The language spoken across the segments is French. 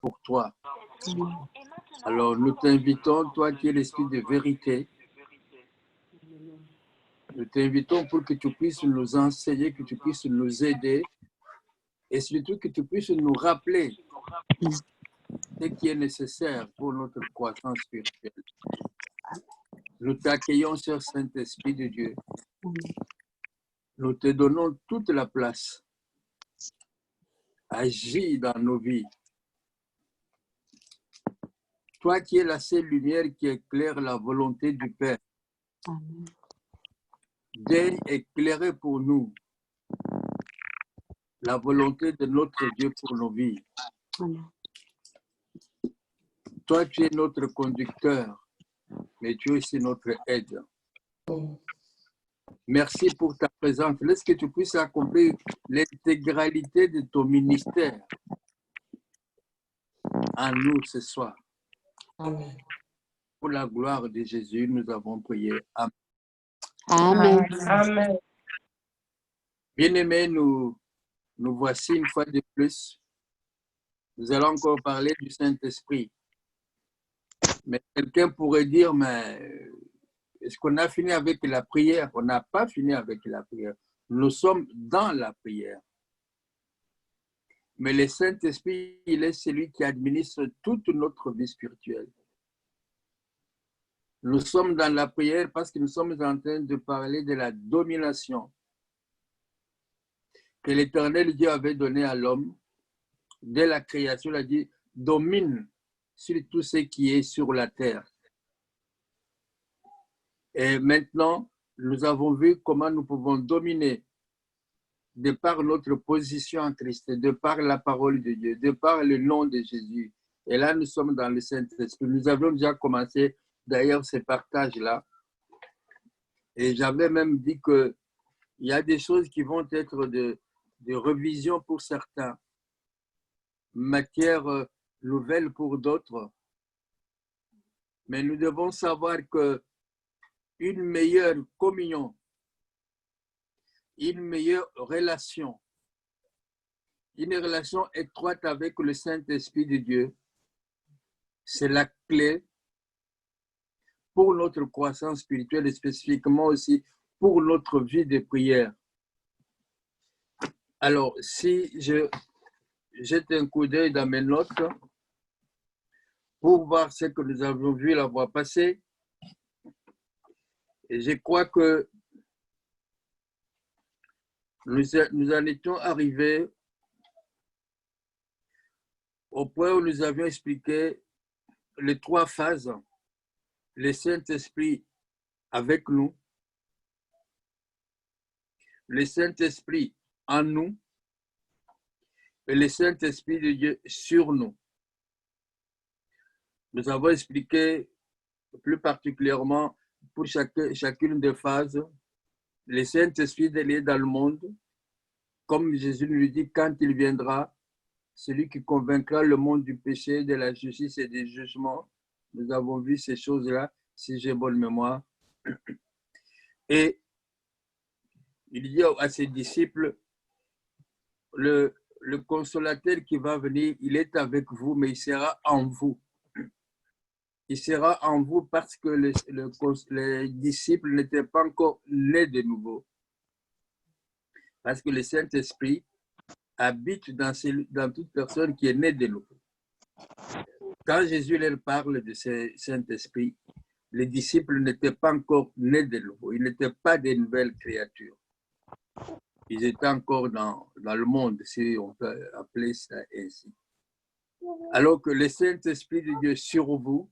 pour toi. Alors, nous t'invitons, toi qui es l'esprit de vérité, nous t'invitons pour que tu puisses nous enseigner, que tu puisses nous aider et surtout que tu puisses nous rappeler ce qui est nécessaire pour notre croissance spirituelle. Nous t'accueillons, cher Saint-Esprit de Dieu. Nous te donnons toute la place. Agis dans nos vies. Toi qui es la seule lumière qui éclaire la volonté du Père, daigne éclairer pour nous la volonté de notre Dieu pour nos vies. Toi, tu es notre conducteur, mais tu es aussi notre aide. Merci pour ta présence. Laisse que tu puisses accomplir l'intégralité de ton ministère en nous ce soir. Amen. Pour la gloire de Jésus, nous avons prié. Amen. Amen. Amen. Bien-aimés, nous voici une fois de plus. Nous allons encore parler du Saint-Esprit. Mais quelqu'un pourrait dire, mais est-ce qu'on a fini avec la prière? On n'a pas fini avec la prière. Nous sommes dans la prière. Mais le Saint-Esprit, il est celui qui administre toute notre vie spirituelle. Nous sommes dans la prière parce que nous sommes en train de parler de la domination que l'Éternel Dieu avait donnée à l'homme. Dès la création, il a dit, domine sur tout ce qui est sur la terre. Et maintenant, nous avons vu comment nous pouvons dominer de par notre position en Christ, de par la parole de Dieu, de par le nom de Jésus. Et là, nous sommes dans le Saint-Esprit. Nous avions déjà commencé d'ailleurs ces partages-là. Et j'avais même dit qu'il y a des choses qui vont être de revision pour certains, matière nouvelle pour d'autres. Mais nous devons savoir qu'une meilleure communion, une meilleure relation, une relation étroite avec le Saint-Esprit de Dieu, c'est la clé pour notre croissance spirituelle et spécifiquement aussi pour notre vie de prière. Alors, si je jette un coup d'œil dans mes notes pour voir ce que nous avons vu la fois passée, et je crois que nous en étions arrivés au point où nous avions expliqué les 3 phases, le Saint-Esprit avec nous, le Saint-Esprit en nous et le Saint-Esprit de Dieu sur nous. Nous avons expliqué plus particulièrement pour chacune des phases, le Saint-Esprit est dans le monde, comme Jésus lui dit, quand il viendra, celui qui convaincra le monde du péché, de la justice et du jugement. Nous avons vu ces choses-là, si j'ai bonne mémoire. Et il dit à ses disciples, le consolateur qui va venir, il est avec vous, mais il sera en vous. Il sera en vous parce que les disciples n'étaient pas encore nés de nouveau. Parce que le Saint-Esprit habite dans toute personne qui est née de nouveau. Quand Jésus leur parle de ce Saint-Esprit, les disciples n'étaient pas encore nés de nouveau. Ils n'étaient pas des nouvelles créatures. Ils étaient encore dans le monde, si on peut appeler ça ainsi. Alors que le Saint-Esprit de Dieu sur vous,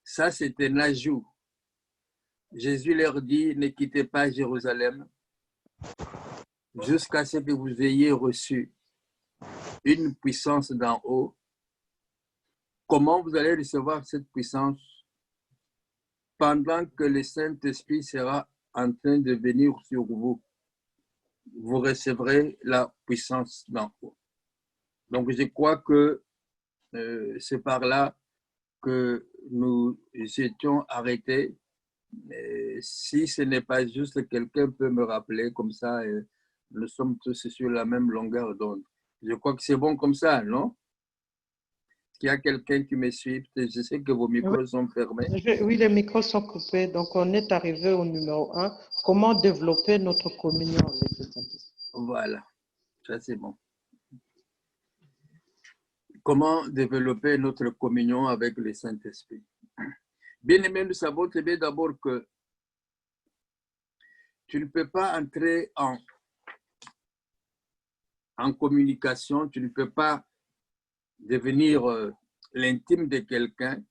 ça c'est un ajout. Jésus leur dit, ne quittez pas Jérusalem jusqu'à ce que vous ayez reçu une puissance d'en haut. Comment vous allez recevoir cette puissance? Pendant que le Saint-Esprit sera en train de venir sur vous, vous recevrez la puissance d'en haut. Donc, je crois que c'est par là que nous étions arrêtés. Si ce n'est pas juste, quelqu'un peut me rappeler comme ça, nous sommes tous sur la même longueur d'onde. Je crois que c'est bon comme ça, non? qu'il y a quelqu'un qui me suit? Je sais que vos micros sont fermés. Oui, les micros sont coupés. Donc, on est arrivé au numéro 1. Comment développer notre communion avec le Saint-Esprit? Voilà, ça c'est bon. Comment développer notre communion avec le Saint-Esprit? Bien aimé, nous savons très bien d'abord que tu ne peux pas entrer en communication, tu ne peux pas devenir l'intime de quelqu'un.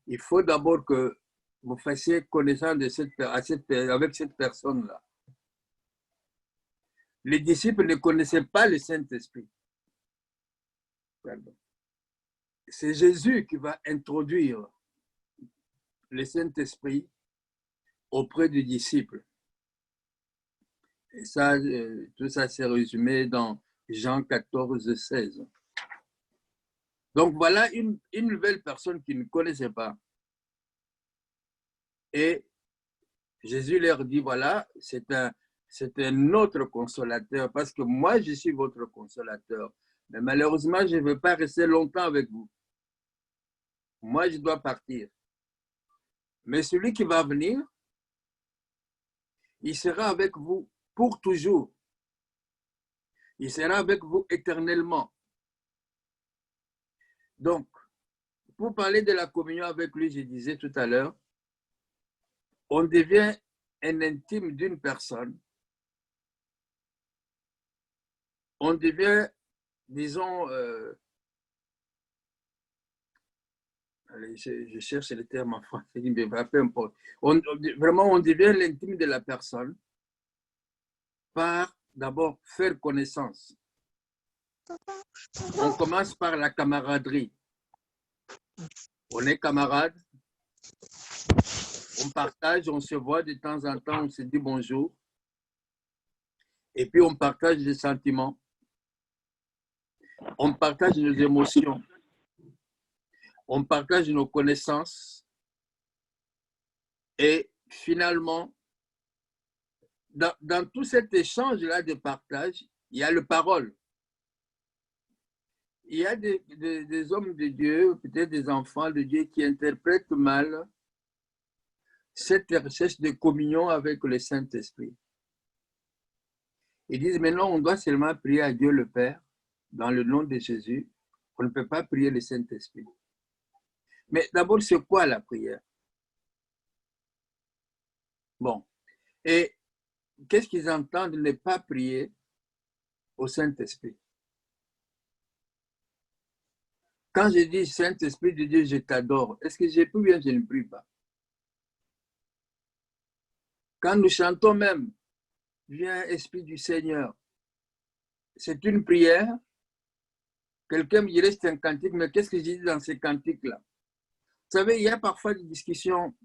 Il faut d'abord que vous fassiez connaissance avec cette personne-là. Les disciples ne connaissaient pas le Saint-Esprit. C'est Jésus qui va introduire le Saint-Esprit auprès du disciple. Et ça, tout ça c'est résumé dans Jean 14, 16. Donc voilà une nouvelle personne qui ne connaissait pas. Et Jésus leur dit, voilà, c'est un autre consolateur, parce que moi, je suis votre consolateur. Mais malheureusement, je ne veux pas rester longtemps avec vous. Moi, je dois partir. Mais celui qui va venir, il sera avec vous pour toujours. Il sera avec vous éternellement. Donc, pour parler de la communion avec lui, je disais tout à l'heure, on devient un intime d'une personne. On devient, disons, allez, je cherche le terme en français, mais peu importe. Vraiment, on devient l'intime de la personne par d'abord faire connaissance. On commence par la camaraderie. On est camarades, on partage, on se voit de temps en temps, on se dit bonjour. Et puis on partage des sentiments. On partage nos émotions. On partage nos connaissances. Et finalement, dans tout cet échange-là de partage, il y a le parole. Il y a des hommes de Dieu, peut-être des enfants de Dieu qui interprètent mal cette recherche de communion avec le Saint-Esprit. Ils disent maintenant on doit seulement prier à Dieu le Père dans le nom de Jésus. On ne peut pas prier le Saint-Esprit. Mais d'abord, c'est quoi la prière? Bon. Et qu'est-ce qu'ils entendent ne pas prier au Saint-Esprit? Quand je dis Saint-Esprit de Dieu, je t'adore, est-ce que j'ai pris ou bien je ne prie pas? Quand nous chantons même, viens Esprit du Seigneur, c'est une prière. Quelqu'un me dirait c'est un cantique, mais qu'est-ce que j'ai dit dans ces cantiques-là? Vous savez, il y a parfois des discussions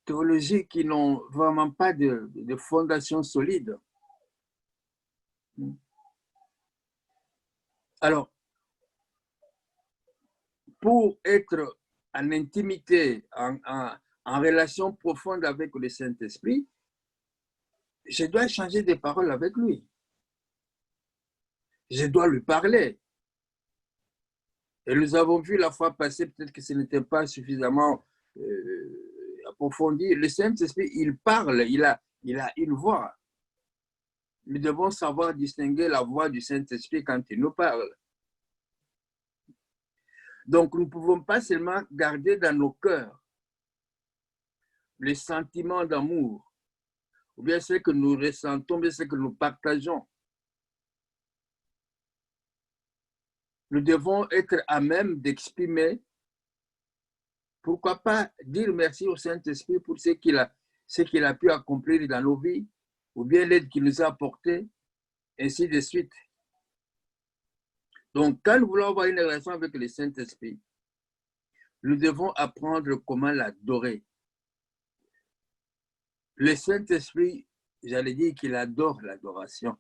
théologiques qui n'ont vraiment pas de fondation solide. Alors, pour être en intimité, en relation profonde avec le Saint-Esprit, je dois échanger des paroles avec lui. Je dois lui parler. Et nous avons vu la fois passée, peut-être que ce n'était pas suffisamment approfondi. Le Saint-Esprit, il parle, il a une voix. Nous devons savoir distinguer la voix du Saint-Esprit quand il nous parle. Donc, nous ne pouvons pas seulement garder dans nos cœurs les sentiments d'amour, ou bien ce que nous ressentons, ou bien ce que nous partageons. Nous devons être à même d'exprimer, pourquoi pas dire merci au Saint-Esprit pour ce qu'il a pu accomplir dans nos vies, ou bien l'aide qu'il nous a apportée, ainsi de suite. Donc, quand nous voulons avoir une relation avec le Saint-Esprit, nous devons apprendre comment l'adorer. Le Saint-Esprit, j'allais dire qu'il adore l'adoration,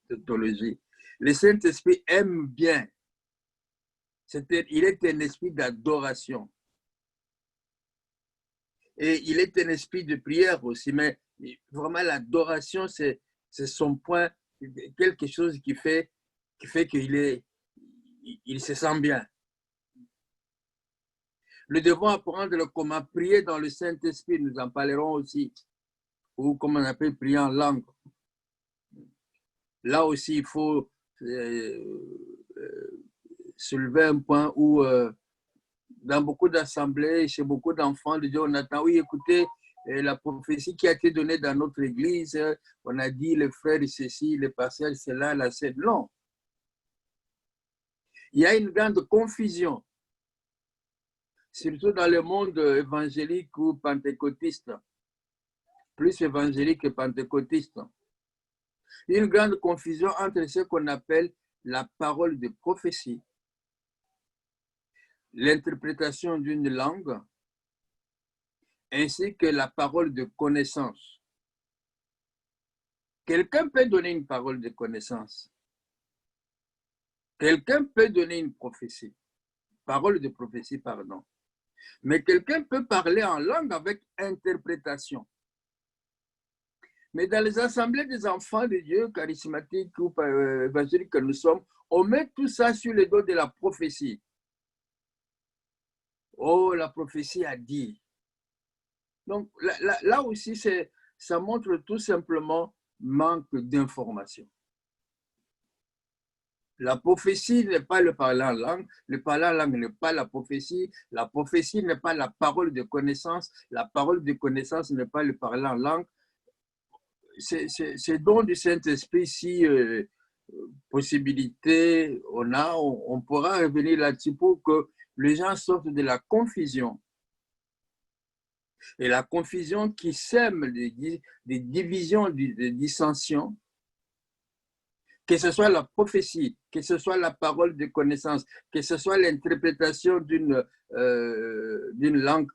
tautologie. Le Saint-Esprit aime bien. Il est un esprit d'adoration. Et il est un esprit de prière aussi, mais vraiment l'adoration, c'est son point, quelque chose qui fait qu'il il se sent bien. Nous devons apprendre comment prier dans le Saint-Esprit, nous en parlerons aussi, ou comme on appelle prier en langue. Là aussi, il faut soulever un point où dans beaucoup d'assemblées, chez beaucoup d'enfants de Dieu, on attend, oui, écoutez, la prophétie qui a été donnée dans notre église, on a dit les frères, ceci, les pasteurs, cela, la scène. Non. Il y a une grande confusion, surtout dans le monde évangélique ou pentecôtiste, plus évangélique que pentecôtiste. Il y a une grande confusion entre ce qu'on appelle la parole de prophétie, l'interprétation d'une langue, ainsi que la parole de connaissance. Quelqu'un peut donner une parole de connaissance. Quelqu'un peut donner une prophétie. Parole de prophétie, pardon. Mais quelqu'un peut parler en langue avec interprétation. Mais dans les assemblées des enfants de Dieu, charismatiques ou évangéliques que nous sommes, on met tout ça sur le dos de la prophétie. Oh, la prophétie a dit. Donc là aussi, ça montre tout simplement manque d'information. La prophétie n'est pas le parler en langue, le parler en langue n'est pas la prophétie n'est pas la parole de connaissance, la parole de connaissance n'est pas le parler en langue. C'est don du Saint-Esprit, si possibilité on pourra revenir là-dessus pour que les gens sortent de la confusion. Et la confusion qui sème des divisions, des dissensions, que ce soit la prophétie, que ce soit la parole de connaissance, que ce soit l'interprétation d'une langue,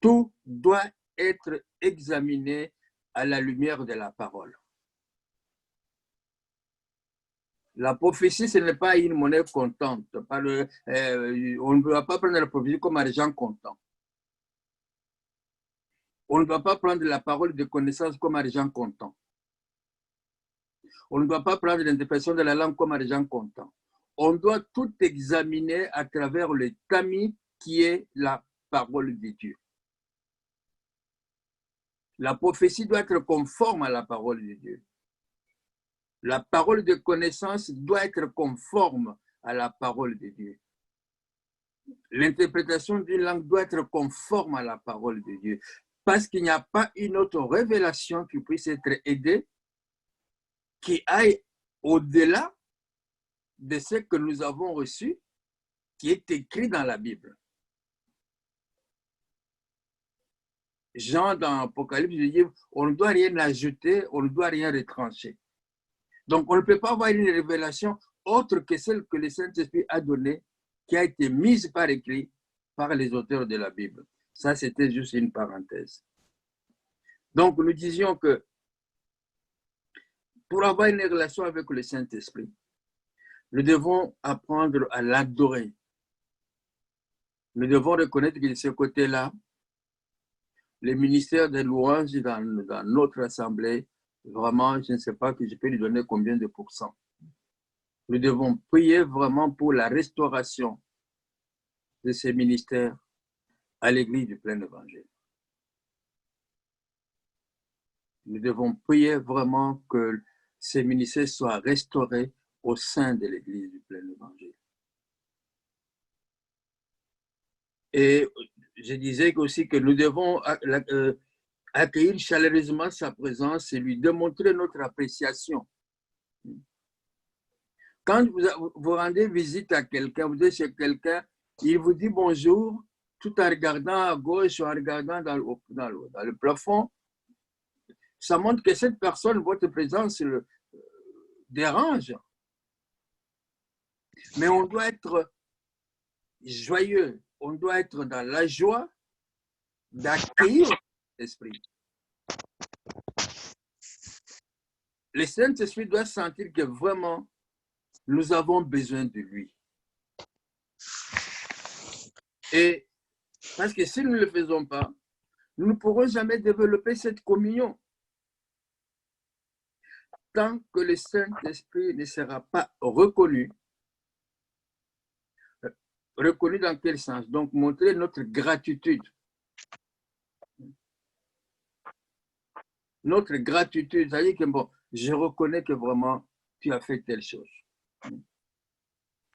tout doit être examiné à la lumière de la parole. La prophétie, ce n'est pas une monnaie comptante. On ne doit pas prendre la prophétie comme argent comptant. On ne doit pas prendre la parole de connaissance comme argent comptant. On ne doit pas prendre l'interprétation de la langue comme argent comptant. On doit tout examiner à travers le tamis qui est la parole de Dieu. La prophétie doit être conforme à la parole de Dieu. La parole de connaissance doit être conforme à la parole de Dieu. L'interprétation d'une langue doit être conforme à la parole de Dieu. Parce qu'il n'y a pas une autre révélation qui puisse être aidée, qui aille au-delà de ce que nous avons reçu, qui est écrit dans la Bible. Jean, dans Apocalypse, dit, on ne doit rien ajouter, on ne doit rien retrancher. Donc, on ne peut pas avoir une révélation autre que celle que le Saint-Esprit a donnée, qui a été mise par écrit par les auteurs de la Bible. Ça, c'était juste une parenthèse. Donc, nous disions que pour avoir une relation avec le Saint-Esprit, nous devons apprendre à l'adorer. Nous devons reconnaître que de ce côté-là, le ministère des louanges dans notre assemblée, vraiment, je ne sais pas que je peux lui donner combien de pourcents. Nous devons prier vraiment pour la restauration de ces ministères à l'Église du plein évangile. Nous devons prier vraiment que ces ministères soient restaurés au sein de l'Église du plein évangile. Et je disais aussi que nous devons accueillir chaleureusement sa présence et lui démontrer notre appréciation. Quand vous rendez visite à quelqu'un, vous êtes chez quelqu'un, il vous dit bonjour, tout en regardant à gauche ou en regardant dans le plafond, ça montre que cette personne, votre présence le dérange. Mais on doit être joyeux, on doit être dans la joie d'accueillir l'Esprit. Le Saint-Esprit doit sentir que vraiment, nous avons besoin de lui. Et parce que si nous ne le faisons pas, nous ne pourrons jamais développer cette communion. Tant que le Saint-Esprit ne sera pas reconnu reconnu dans quel sens? Donc, montrer notre gratitude. Notre gratitude, c'est-à-dire que bon, je reconnais que vraiment tu as fait telle chose.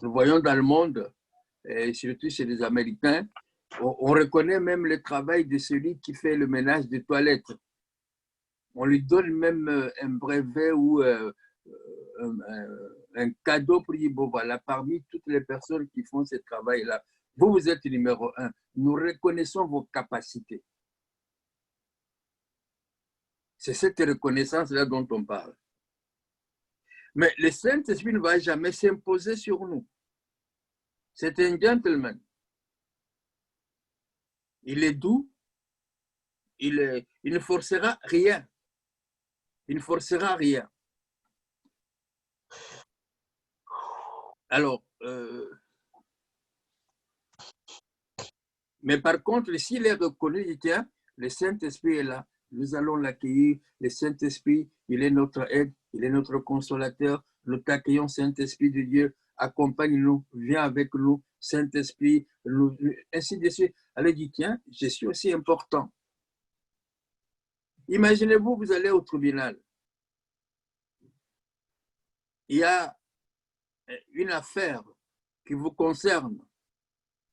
Nous voyons dans le monde, et surtout chez les Américains, on reconnaît même le travail de celui qui fait le ménage des toilettes. On lui donne même un brevet ou un cadeau pour dire, bon voilà, parmi toutes les personnes qui font ce travail-là, vous êtes numéro 1. Nous reconnaissons vos capacités. C'est cette reconnaissance-là dont on parle. Mais le Saint-Esprit ne va jamais s'imposer sur nous. C'est un gentleman. Il est doux. Il ne forcera rien. Il ne forcera rien. Alors, mais par contre, s'il est reconnu, il dit, tiens, le Saint-Esprit est là. Nous allons l'accueillir. Le Saint-Esprit, il est notre aide, il est notre consolateur. Nous t'accueillons, Saint-Esprit de Dieu. Accompagne-nous, viens avec nous, Saint-Esprit, ainsi de suite. Alors il dit, tiens, je suis aussi important. Imaginez-vous, vous allez au tribunal. Il y a une affaire qui vous concerne.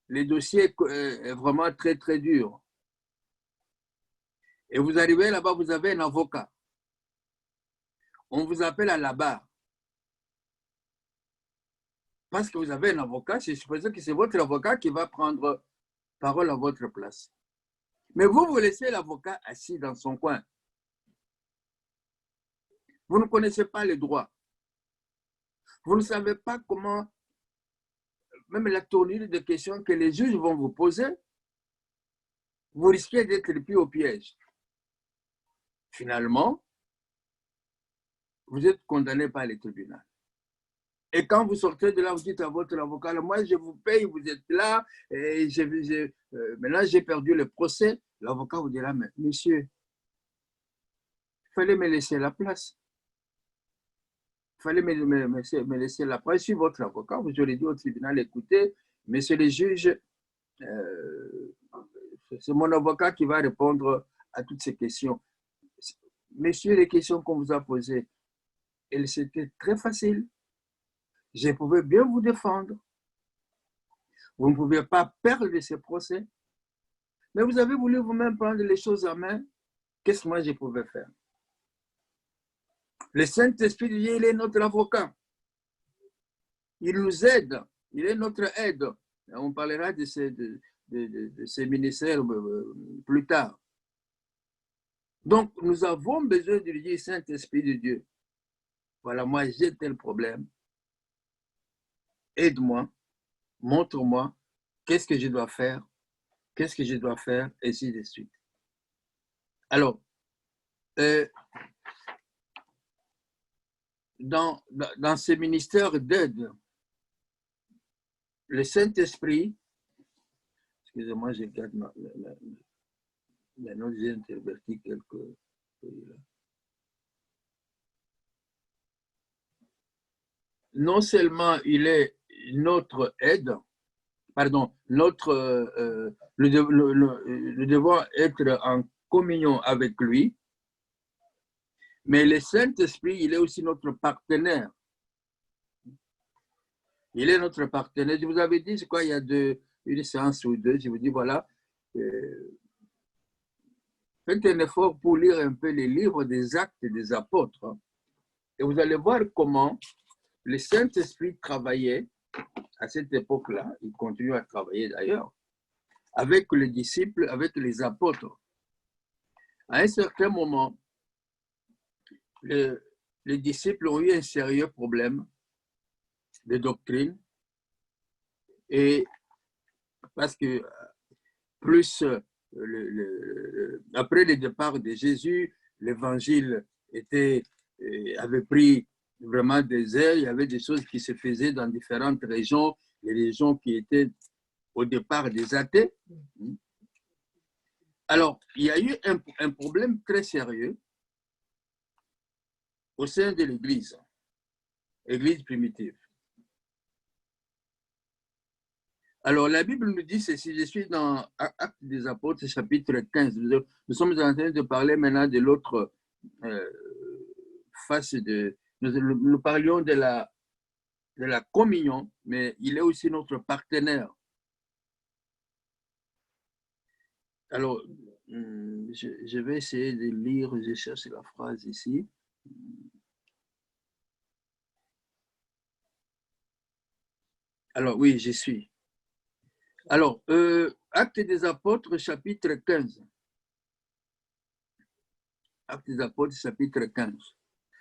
Le dossier est vraiment très, très dur. Et vous arrivez là-bas, vous avez un avocat. On vous appelle à la barre. Parce que vous avez un avocat, c'est supposé que c'est votre avocat qui va prendre parole à votre place. Mais vous laissez l'avocat assis dans son coin. Vous ne connaissez pas les droits. Vous ne savez pas comment, même la tournure de questions que les juges vont vous poser, vous risquez d'être pris au piège. Finalement, vous êtes condamné par les tribunaux. Et quand vous sortez de là, vous dites à votre avocat, moi je vous paye, vous êtes là, et maintenant j'ai perdu le procès. L'avocat vous dira, mais monsieur, il fallait me laisser la place. Il fallait me laisser la place. Je suis votre avocat, vous aurez dit au tribunal, écoutez, monsieur le juge, c'est mon avocat qui va répondre à toutes ces questions. Messieurs, les questions qu'on vous a posées, c'était très facile. Je pouvais bien vous défendre. Vous ne pouvez pas perdre de ce procès. Mais vous avez voulu vous-même prendre les choses en main. Qu'est-ce que moi je pouvais faire? Le Saint-Esprit de Dieu, il est notre avocat. Il nous aide. Il est notre aide. On parlera de ces ministères plus tard. Donc, nous avons besoin de lui dire, Saint-Esprit de Dieu, voilà, moi j'ai tel problème. Aide-moi, montre-moi, qu'est-ce que je dois faire, et ainsi de suite. Alors, dans ces ministères d'aide, le Saint-Esprit, excusez-moi, je garde la note, j'ai interverti quelques... Non seulement il est notre aide, pardon, nous devons être en communion avec lui, mais le Saint-Esprit, il est aussi notre partenaire. Il est notre partenaire. Je vous avais dit, c'est quoi, il y a une séance ou deux, je vous dis, voilà, faites un effort pour lire un peu les livres des Actes des Apôtres, et vous allez voir comment le Saint-Esprit travaillait à cette époque-là, il continue à travailler d'ailleurs, avec les disciples, avec les apôtres. À un certain moment, les disciples ont eu un sérieux problème de doctrine, et parce que plus après le départ de Jésus, l'évangile avait pris vraiment des ailes, il y avait des choses qui se faisaient dans différentes régions, les régions qui étaient au départ des athées. Alors, il y a eu un problème très sérieux au sein de l'Église, Église primitive. Alors, la Bible nous dit ceci, je suis dans Actes des Apôtres, chapitre 15. Nous sommes en train de parler maintenant de l'autre face de... Nous parlions de la communion, mais il est aussi notre partenaire. Alors, je vais essayer de lire, je cherche la phrase ici. Alors, oui, j'y suis. Alors, Actes des Apôtres, chapitre 15. Actes des Apôtres, chapitre 15.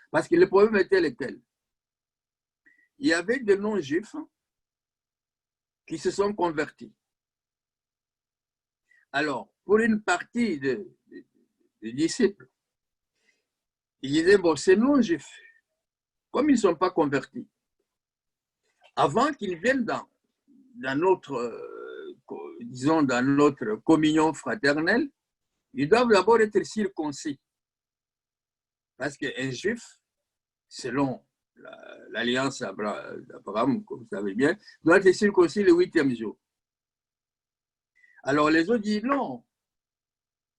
Parce que le problème était lequel? Il y avait des non-juifs qui se sont convertis. Alors, pour une partie des disciples, ils disaient, bon, ces non-juifs, comme ils ne sont pas convertis, avant qu'ils viennent dans notre, disons, dans notre communion fraternelle, ils doivent d'abord être circoncis. Parce qu'un juif, selon l'alliance d'Abraham, comme vous savez bien, doit être circoncis le 8e jour. Alors les autres disent non.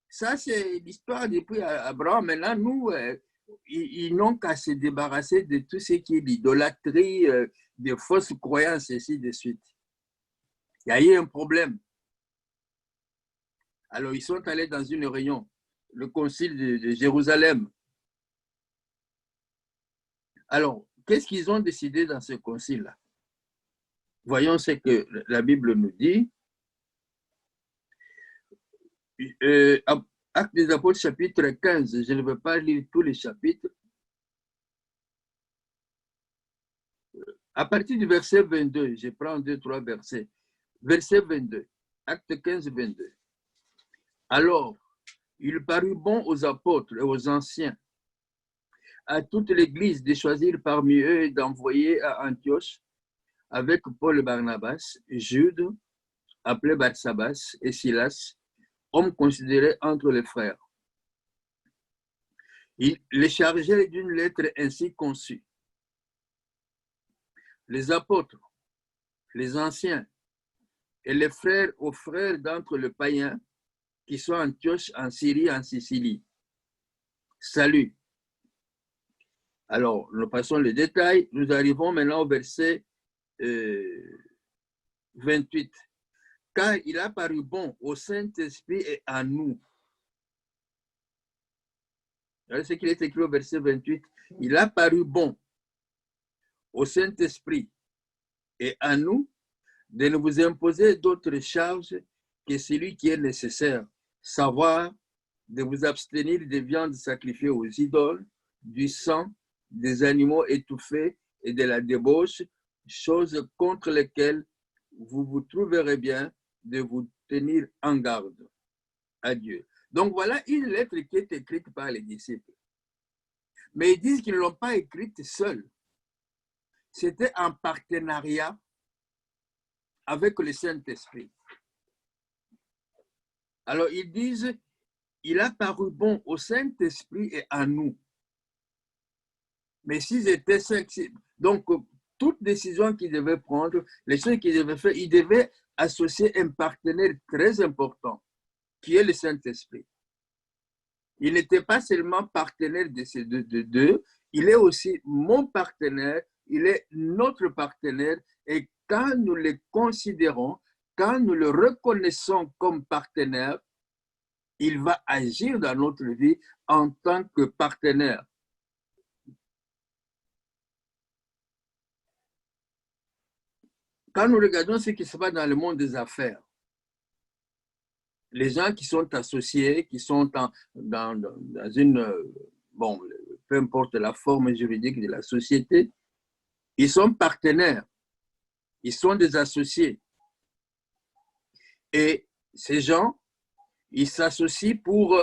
Ça, c'est l'histoire depuis Abraham. Maintenant, nous, ils n'ont qu'à se débarrasser de tout ce qui est l'idolâtrie, des fausses croyances, et ainsi de suite. Il y a eu un problème. Alors, ils sont allés dans une réunion, le concile de Jérusalem. Alors, qu'est-ce qu'ils ont décidé dans ce concile-là? Voyons ce que la Bible nous dit. Actes des Apôtres, chapitre 15. Je ne vais pas lire tous les chapitres. À partir du verset 22, je prends 2-3 versets. Verset 22, Acte 15, 22. Alors, il parut bon aux apôtres et aux anciens, à toute l'Église, de choisir parmi eux et d'envoyer à Antioche avec Paul et Barnabas, Jude, appelé Barsabas, et Silas, hommes considérés entre les frères. Il les chargeait d'une lettre ainsi conçue. Les apôtres, les anciens et les frères aux frères d'entre les païens qui sont en Antioche, en Syrie, en Sicile. Salut. Alors, nous passons les détails. Nous arrivons maintenant au verset 28. Car il a paru bon au Saint-Esprit et à nous. Regardez ce qu'il est écrit au verset 28. Il a paru bon au Saint-Esprit et à nous de ne vous imposer d'autres charges que celui qui est nécessaire, savoir de vous abstenir des viandes sacrifiées aux idoles, du sang, des animaux étouffés et de la débauche, choses contre lesquelles vous vous trouverez bien de vous tenir en garde. Adieu. Donc voilà une lettre qui est écrite par les disciples. Mais ils disent qu'ils ne l'ont pas écrite seuls. C'était en partenariat avec le Saint-Esprit. Alors ils disent, il a paru bon au Saint-Esprit et à nous. Mais s'ils étaient cinq, donc toute décision qu'ils devaient prendre, les choses qu'ils devaient faire, ils devaient associer un partenaire très important, qui est le Saint-Esprit. Il n'était pas seulement partenaire de ces deux, il est aussi mon partenaire, il est notre partenaire, et quand nous le considérons, quand nous le reconnaissons comme partenaire, il va agir dans notre vie en tant que partenaire. Quand nous regardons ce qui se passe dans le monde des affaires, les gens qui sont associés, qui sont dans une, bon, peu importe la forme juridique de la société, ils sont partenaires, ils sont des associés. Et ces gens, ils s'associent pour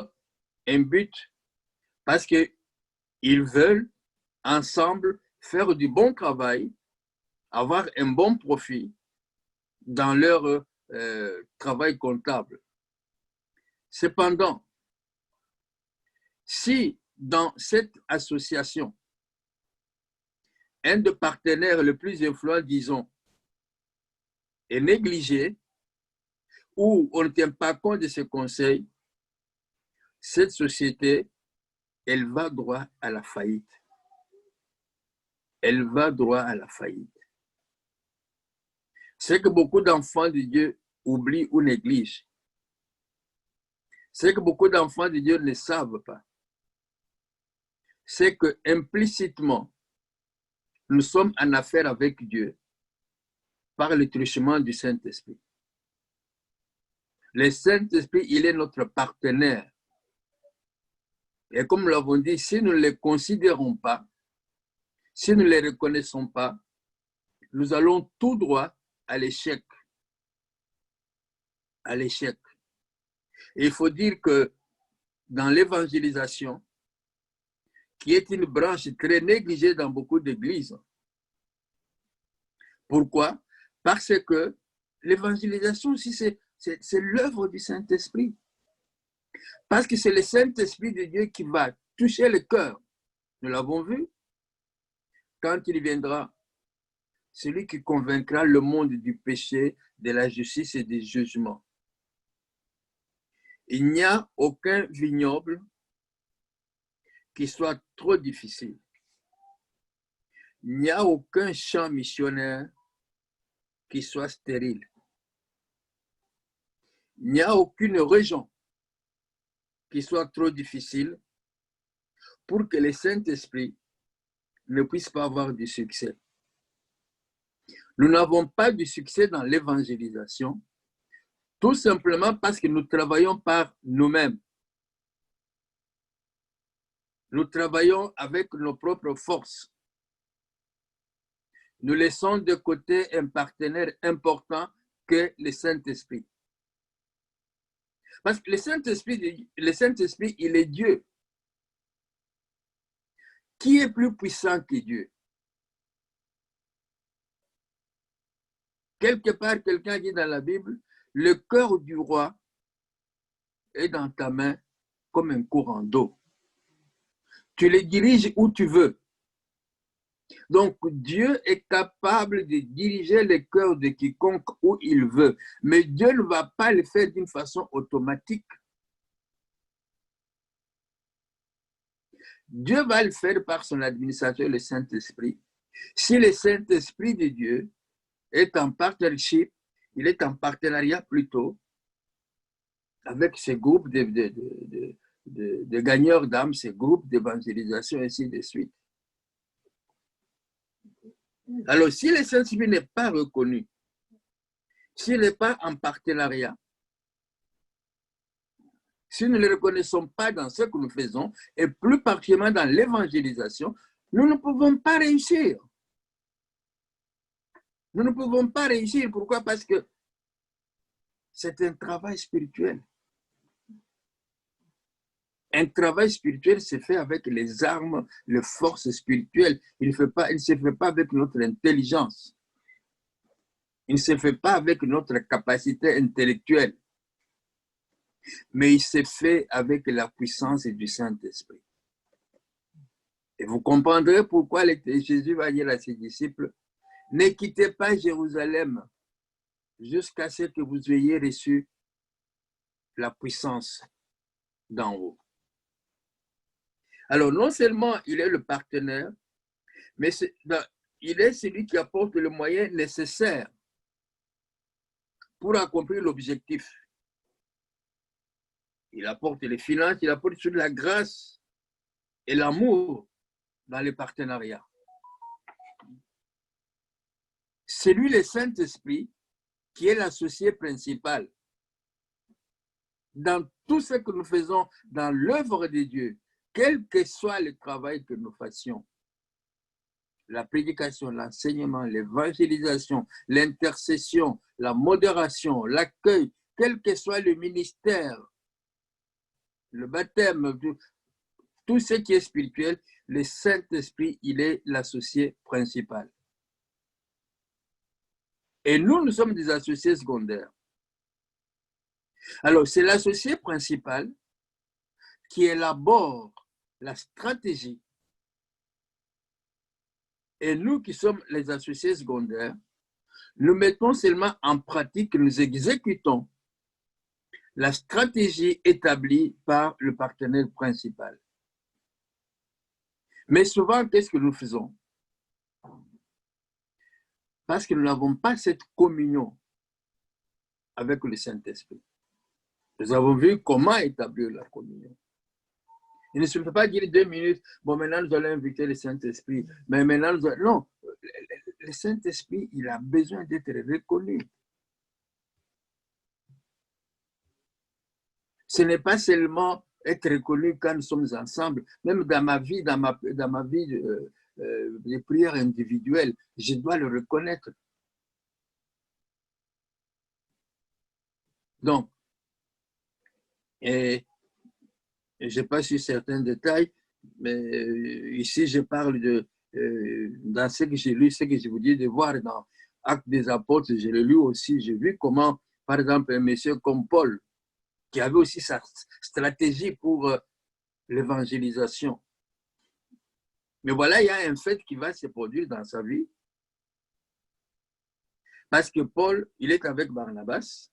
un but, parce qu'ils veulent ensemble faire du bon travail, avoir un bon profit dans leur travail comptable. Cependant, si dans cette association, un des partenaires le plus influent, disons, est négligée, ou on ne tient pas compte de ses conseils, cette société, elle va droit à la faillite. Elle va droit à la faillite. C'est que beaucoup d'enfants de Dieu oublient ou négligent. C'est que beaucoup d'enfants de Dieu ne savent pas. C'est que implicitement, nous sommes en affaire avec Dieu par le truchement du Saint-Esprit. Le Saint-Esprit, il est notre partenaire. Et comme nous l'avons dit, si nous ne les considérons pas, si nous ne les reconnaissons pas, nous allons tout droit à l'échec. À l'échec. Et il faut dire que dans l'évangélisation, qui est une branche très négligée dans beaucoup d'églises. Pourquoi? Parce que l'évangélisation aussi, c'est l'œuvre du Saint-Esprit. Parce que c'est le Saint-Esprit de Dieu qui va toucher le cœur. Nous l'avons vu. Quand il viendra, celui qui convaincra le monde du péché, de la justice et du jugement. Il n'y a aucun vignoble qui soit trop difficile. Il n'y a aucun champ missionnaire qui soit stérile. Il n'y a aucune région qui soit trop difficile pour que le Saint-Esprit ne puisse pas avoir du succès. Nous n'avons pas de succès dans l'évangélisation, tout simplement parce que nous travaillons par nous-mêmes. Nous travaillons avec nos propres forces. Nous laissons de côté un partenaire important que le Saint-Esprit. Parce que le Saint-Esprit, il est Dieu. Qui est plus puissant que Dieu? Quelque part, quelqu'un dit dans la Bible, le cœur du roi est dans ta main comme un courant d'eau. Tu le diriges où tu veux. Donc, Dieu est capable de diriger le cœur de quiconque où il veut. Mais Dieu ne va pas le faire d'une façon automatique. Dieu va le faire par son administrateur, le Saint-Esprit. Si le Saint-Esprit de Dieu est en partnership, il est en partenariat plutôt avec ces groupes de gagneurs d'âmes, ces groupes d'évangélisation, ainsi de suite. Alors, si le Saint-Esprit n'est pas reconnu, s'il n'est pas en partenariat, si nous ne le reconnaissons pas dans ce que nous faisons, et plus particulièrement dans l'évangélisation, nous ne pouvons pas réussir. Nous ne pouvons pas réussir. Pourquoi? Parce que c'est un travail spirituel. Un travail spirituel se fait avec les armes, les forces spirituelles. Il ne se fait pas avec notre intelligence. Il ne se fait pas avec notre capacité intellectuelle. Mais il se fait avec la puissance du Saint-Esprit. Et vous comprendrez pourquoi Jésus va dire à ses disciples, ne quittez pas Jérusalem jusqu'à ce que vous ayez reçu la puissance d'en haut. Alors, non seulement il est le partenaire, mais il est celui qui apporte le moyen nécessaire pour accomplir l'objectif. Il apporte les finances, il apporte toute la grâce et l'amour dans les partenariats. C'est lui, le Saint-Esprit, qui est l'associé principal dans tout ce que nous faisons dans l'œuvre de Dieu, quel que soit le travail que nous fassions. La prédication, l'enseignement, l'évangélisation, l'intercession, la modération, l'accueil, quel que soit le ministère, le baptême, tout ce qui est spirituel, le Saint-Esprit, il est l'associé principal. Et nous sommes des associés secondaires. Alors, c'est l'associé principal qui élabore la stratégie. Et nous qui sommes les associés secondaires, Nous mettons seulement en pratique, nous exécutons la stratégie établie par le partenaire principal. Mais souvent, qu'est-ce que nous faisons? Parce que nous n'avons pas cette communion avec le Saint-Esprit. Nous avons vu comment établir la communion. Il ne se peut pas dire 2 minutes, bon, maintenant nous allons inviter le Saint-Esprit, mais maintenant nous allons... Non, le Saint-Esprit, il a besoin d'être reconnu. Ce n'est pas seulement être reconnu quand nous sommes ensemble, même dans ma vie, dans ma vie de prière individuelle, je dois le reconnaître. Donc, et je passe sur certains détails, mais ici je parle de, dans ce que j'ai lu, ce que je vous dis de voir dans Actes des Apôtres, je l'ai lu aussi, j'ai vu comment, par exemple, un monsieur comme Paul, qui avait aussi sa stratégie pour l'évangélisation. Mais voilà, il y a un fait qui va se produire dans sa vie, parce que Paul, il est avec Barnabas.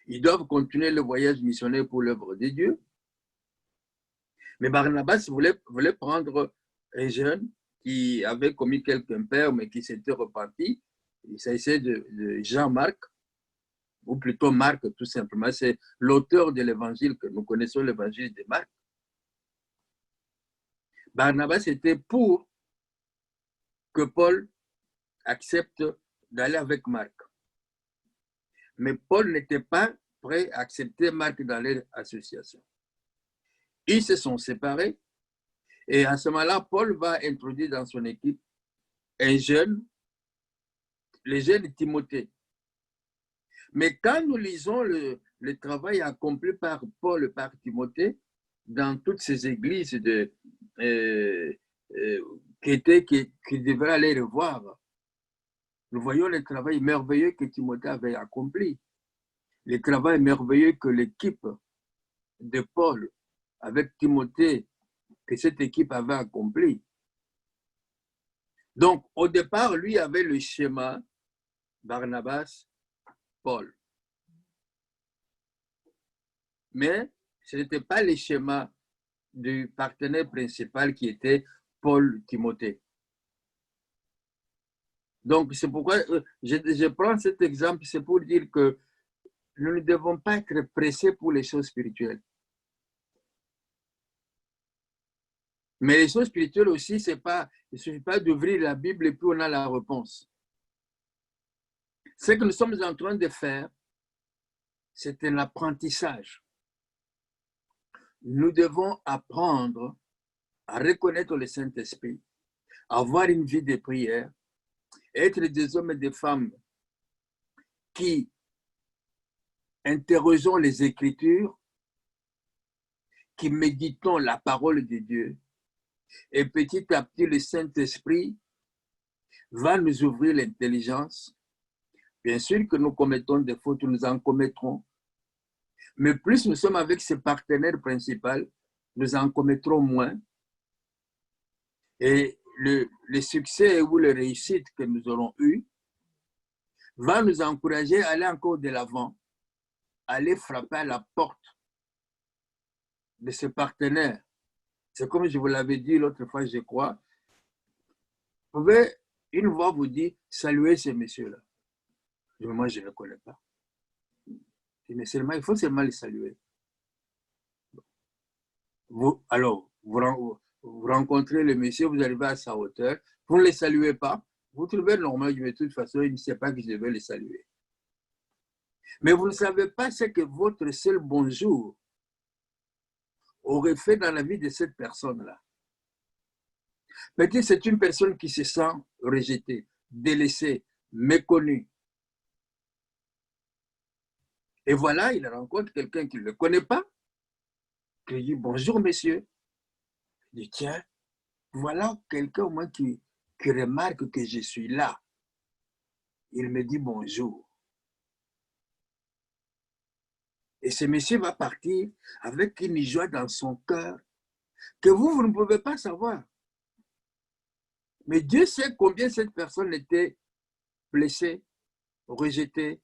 Ils doivent continuer le voyage missionnaire pour l'œuvre de Dieu. Mais Barnabas voulait prendre un jeune qui avait commis quelques impairs, mais qui s'était repenti. Il s'agissait de Jean-Marc, ou plutôt Marc, tout simplement. C'est l'auteur de l'évangile que nous connaissons, l'évangile de Marc. Barnabas était pour que Paul accepte d'aller avec Marc. Mais Paul n'était pas prêt à accepter Marc dans leur association. Ils se sont séparés et à ce moment-là, Paul va introduire dans son équipe un jeune, le jeune Timothée. Mais quand nous lisons le travail accompli par Paul et par Timothée dans toutes ces églises qui devraient aller revoir, nous voyons le travail merveilleux que Timothée avait accompli, le travail merveilleux que l'équipe de Paul avec Timothée, que cette équipe avait accompli. Donc, au départ, lui avait le schéma Barnabas, Paul. Mais ce n'était pas le schéma du partenaire principal qui était Paul Timothée. Donc, c'est pourquoi je prends cet exemple, c'est pour dire que nous ne devons pas être pressés pour les choses spirituelles. Mais les choses spirituelles aussi, il ne suffit pas d'ouvrir la Bible et puis on a la réponse. Ce que nous sommes en train de faire, c'est un apprentissage. Nous devons apprendre à reconnaître le Saint-Esprit, avoir une vie de prière, être des hommes et des femmes qui interrogeons les Écritures, qui méditons la parole de Dieu, et petit à petit, le Saint-Esprit va nous ouvrir l'intelligence. Bien sûr que nous commettons des fautes, nous en commettrons, mais plus nous sommes avec ce partenaire principal, nous en commettrons moins. Et le succès ou la réussite que nous aurons eu va nous encourager à aller encore de l'avant, aller frapper à la porte de ce partenaire. C'est comme je vous l'avais dit l'autre fois, je crois. Vous pouvez une voix vous dire, saluez ces messieurs-là. Moi, je ne les connais pas. Mais seulement, il faut seulement les saluer. Alors, vous rencontrez le monsieur, vous arrivez à sa hauteur, vous ne les saluez pas, vous trouvez normal, mais de toute façon, il ne sait pas que je devais les saluer. Mais vous ne savez pas ce que votre seul bonjour aurait fait dans la vie de cette personne-là. Peut-être c'est une personne qui se sent rejetée, délaissée, méconnue. Et voilà, il rencontre quelqu'un qui ne le connaît pas, qui dit « Bonjour, monsieur ». Il dit « Tiens, voilà quelqu'un au moins qui remarque que je suis là. » Il me dit « Bonjour ». Et ce monsieur va partir avec une joie dans son cœur que vous ne pouvez pas savoir. Mais Dieu sait combien cette personne était blessé, rejeté,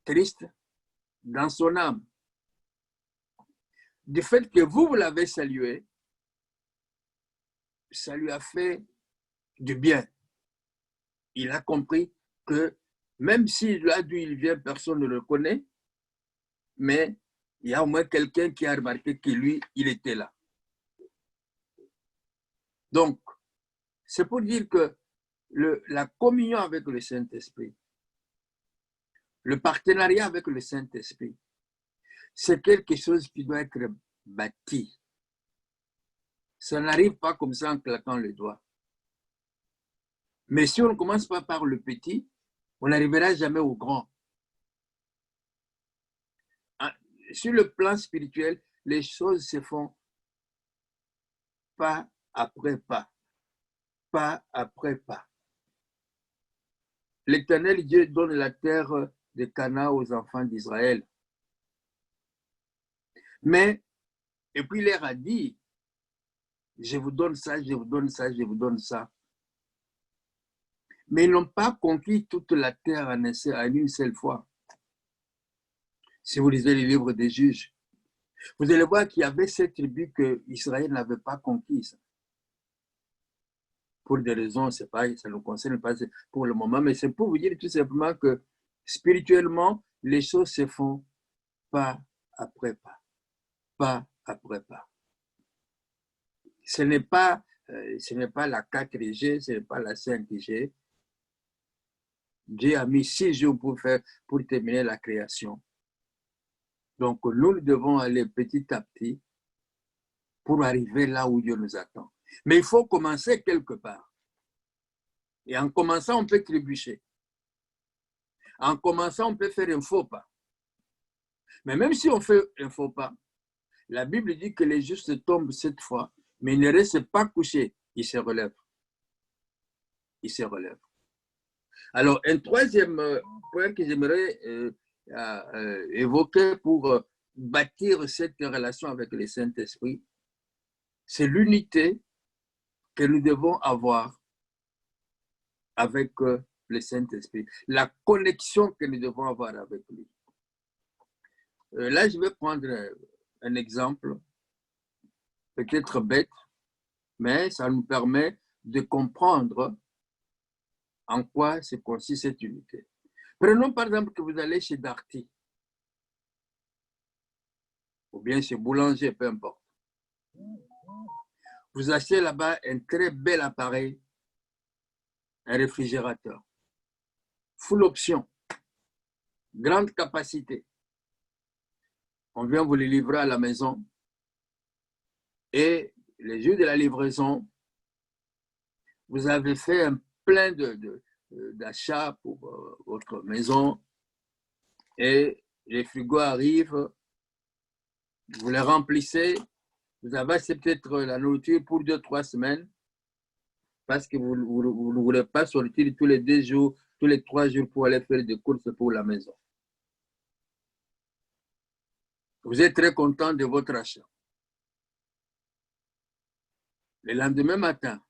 triste dans son âme. Du fait que vous l'avez salué, ça lui a fait du bien. Il a compris que même si là d'où il vient, personne ne le connaît, mais il y a au moins quelqu'un qui a remarqué que lui, il était là. Donc, c'est pour dire que la communion avec le Saint-Esprit, le partenariat avec le Saint-Esprit, c'est quelque chose qui doit être bâti. Ça n'arrive pas comme ça en claquant les doigts. Mais si on ne commence pas par le petit, on n'arrivera jamais au grand. Sur le plan spirituel, les choses se font pas après pas. Pas après pas. L'Éternel Dieu donne la terre de Canaan aux enfants d'Israël. Mais, et puis il leur a dit, je vous donne ça, je vous donne ça, je vous donne ça. Mais ils n'ont pas conquis toute la terre en une seule fois. Si vous lisez les livres des juges, vous allez voir qu'il y avait cette tribu que Israël n'avait pas conquise. Pour des raisons, c'est pas, ça ne nous concerne pas pour le moment, mais c'est pour vous dire tout simplement que spirituellement, les choses se font pas après pas. Pas après pas. Ce n'est pas la 4G, ce n'est pas la 5G. Dieu a mis 6 jours pour terminer la création. Donc, nous devons aller petit à petit pour arriver là où Dieu nous attend. Mais il faut commencer quelque part. Et en commençant, on peut trébucher. En commençant, on peut faire un faux pas. Mais même si on fait un faux pas, la Bible dit que les justes tombent 7 fois, mais ils ne restent pas couchés, ils se relèvent. Ils se relèvent. Alors, un troisième point que j'aimerais évoquer pour bâtir cette relation avec le Saint-Esprit, c'est l'unité que nous devons avoir avec le Saint-Esprit, la connexion que nous devons avoir avec lui. Là, je vais prendre un exemple, peut-être bête, mais ça nous permet de comprendre en quoi se consiste cette unité. Prenons par exemple que vous allez chez Darty, ou bien chez Boulanger, peu importe. Vous achetez là-bas un très bel appareil, un réfrigérateur, full option, grande capacité. On vient vous le livrer à la maison et le jour de la livraison, vous avez fait un plein d'achats pour votre maison et les frigos arrivent, vous les remplissez, vous avez acheté peut-être la nourriture pour 2-3 semaines parce que vous ne voulez pas sortir tous les 2 jours, tous les 3 jours pour aller faire des courses pour la maison. Vous êtes très content de votre achat. Le lendemain matin,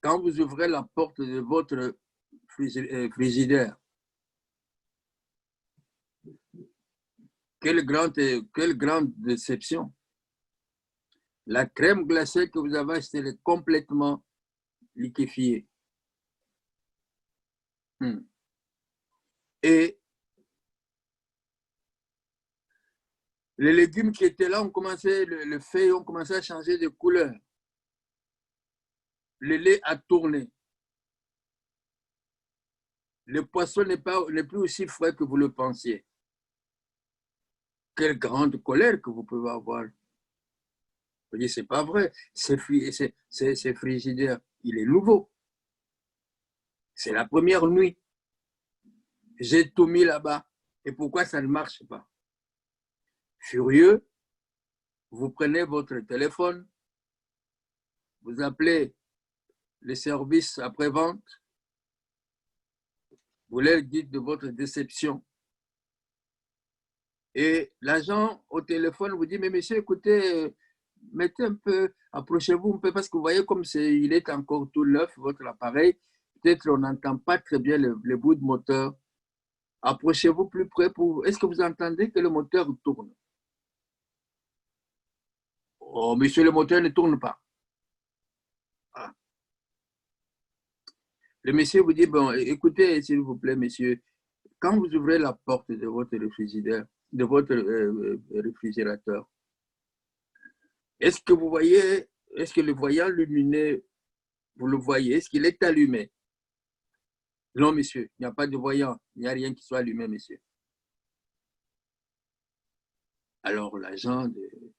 quand vous ouvrez la porte de votre frigidaire, quelle grande déception. La crème glacée que vous avez achetée est complètement liquéfiée. Et les légumes qui étaient là ont commencé, les feuilles ont commencé à changer de couleur. Le lait a tourné. Le poisson n'est plus aussi frais que vous le pensiez. Quelle grande colère que vous pouvez avoir. Vous dites, c'est pas vrai. C'est frigidaire. Il est nouveau. C'est la première nuit. J'ai tout mis là-bas. Et pourquoi ça ne marche pas? Furieux, vous prenez votre téléphone, vous appelez le service après-vente, vous leur dites de votre déception. Et l'agent au téléphone vous dit, mais monsieur, écoutez, mettez un peu, approchez-vous un peu, parce que vous voyez comme il est encore tout neuf, votre appareil, peut-être on n'entend pas très bien le bout de moteur. Approchez-vous plus près pour... Est-ce que vous entendez que le moteur tourne? Oh, monsieur, le moteur ne tourne pas. Ah. Le monsieur vous dit, bon, écoutez, s'il vous plaît, monsieur, quand vous ouvrez la porte de votre réfrigérateur, est-ce que vous voyez, est-ce que le voyant lumineux, vous le voyez, est-ce qu'il est allumé? Non, monsieur, il n'y a pas de voyant, il n'y a rien qui soit allumé, monsieur. Alors, l'agent de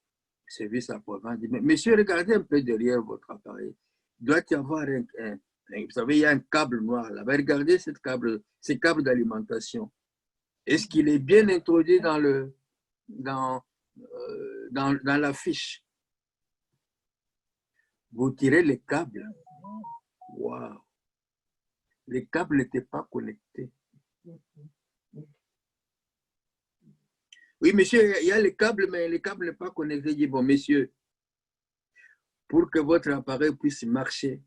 service après-vente dit, mais monsieur, regardez un peu derrière votre appareil. Il doit y avoir vous savez, il y a un câble noir là-bas. Regardez ces câbles d'alimentation. Est-ce qu'il est bien introduit dans la fiche? Vous tirez les câbles. Waouh! Les câbles n'étaient pas connectés. Oui, monsieur, il y a les câbles, mais les câbles ne sont pas connectés. Il dit, bon, monsieur, pour que votre appareil puisse marcher,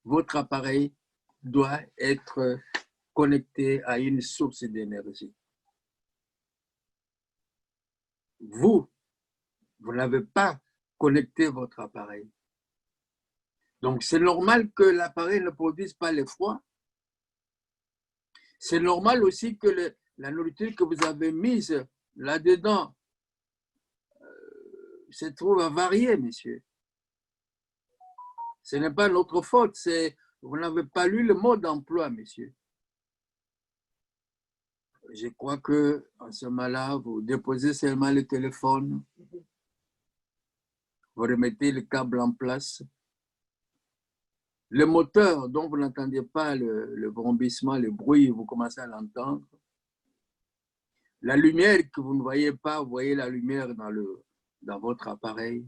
votre appareil doit être connecté à une source d'énergie. Vous n'avez pas connecté votre appareil. Donc, c'est normal que l'appareil ne produise pas le froid. C'est normal aussi que la nourriture que vous avez mise là-dedans se trouve avariée, monsieur. Ce n'est pas notre faute, vous n'avez pas lu le mot d'emploi, monsieur. Je crois que en ce moment-là, vous déposez seulement le téléphone, vous remettez le câble en place. Le moteur dont vous n'entendez pas le vrombissement, le bruit, vous commencez à l'entendre. La lumière que vous ne voyez pas, vous voyez la lumière dans votre appareil.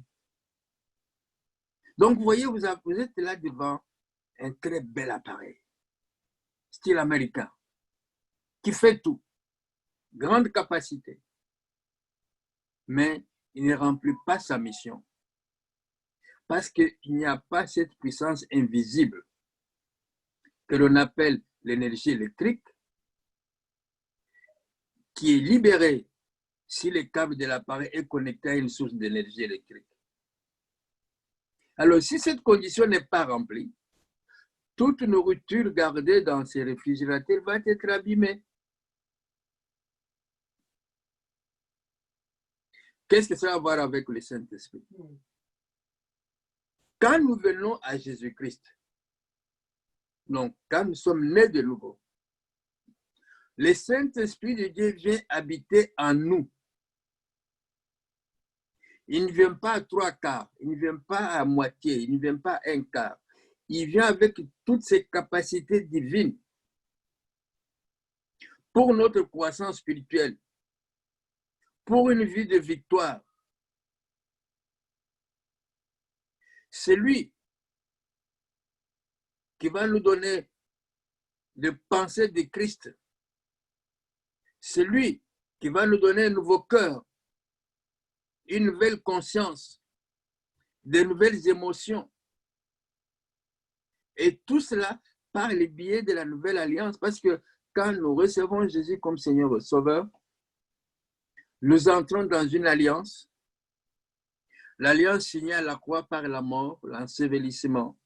Donc, vous voyez, vous êtes là devant un très bel appareil, style américain, qui fait tout, grande capacité, mais il ne remplit pas sa mission parce qu'il n'y a pas cette puissance invisible que l'on appelle l'énergie électrique qui est libérée si le câble de l'appareil est connecté à une source d'énergie électrique. Alors, si cette condition n'est pas remplie, toute nourriture gardée dans ces réfrigérateurs va être abîmée. Qu'est-ce que ça a à voir avec le Saint-Esprit? Quand nous venons à Jésus-Christ, donc quand nous sommes nés de nouveau, le Saint-Esprit de Dieu vient habiter en nous. Il ne vient pas à 3/4, il ne vient pas à moitié, il ne vient pas à 1/4. Il vient avec toutes ses capacités divines pour notre croissance spirituelle, pour une vie de victoire. C'est lui qui va nous donner des pensées de Christ. C'est lui qui va nous donner un nouveau cœur, une nouvelle conscience, de nouvelles émotions. Et tout cela par le biais de la nouvelle alliance, parce que quand nous recevons Jésus comme Seigneur et Sauveur, nous entrons dans une alliance, l'alliance signée à la croix par la mort, l'ensevelissement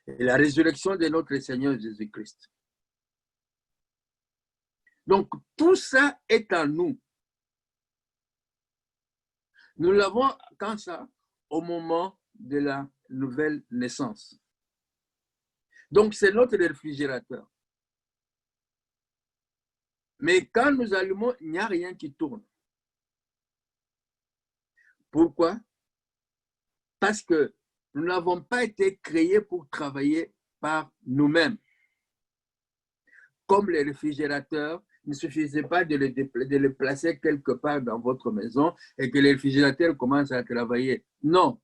et la résurrection de notre Seigneur Jésus-Christ. Donc, tout ça est en nous. Nous l'avons quand ça? Au moment de la nouvelle naissance. Donc, c'est notre réfrigérateur. Mais quand nous allumons, il n'y a rien qui tourne. Pourquoi? Parce que nous n'avons pas été créés pour travailler par nous-mêmes. Comme les réfrigérateurs, il ne suffisait pas de le placer quelque part dans votre maison et que le réfrigérateur commence à travailler. Non.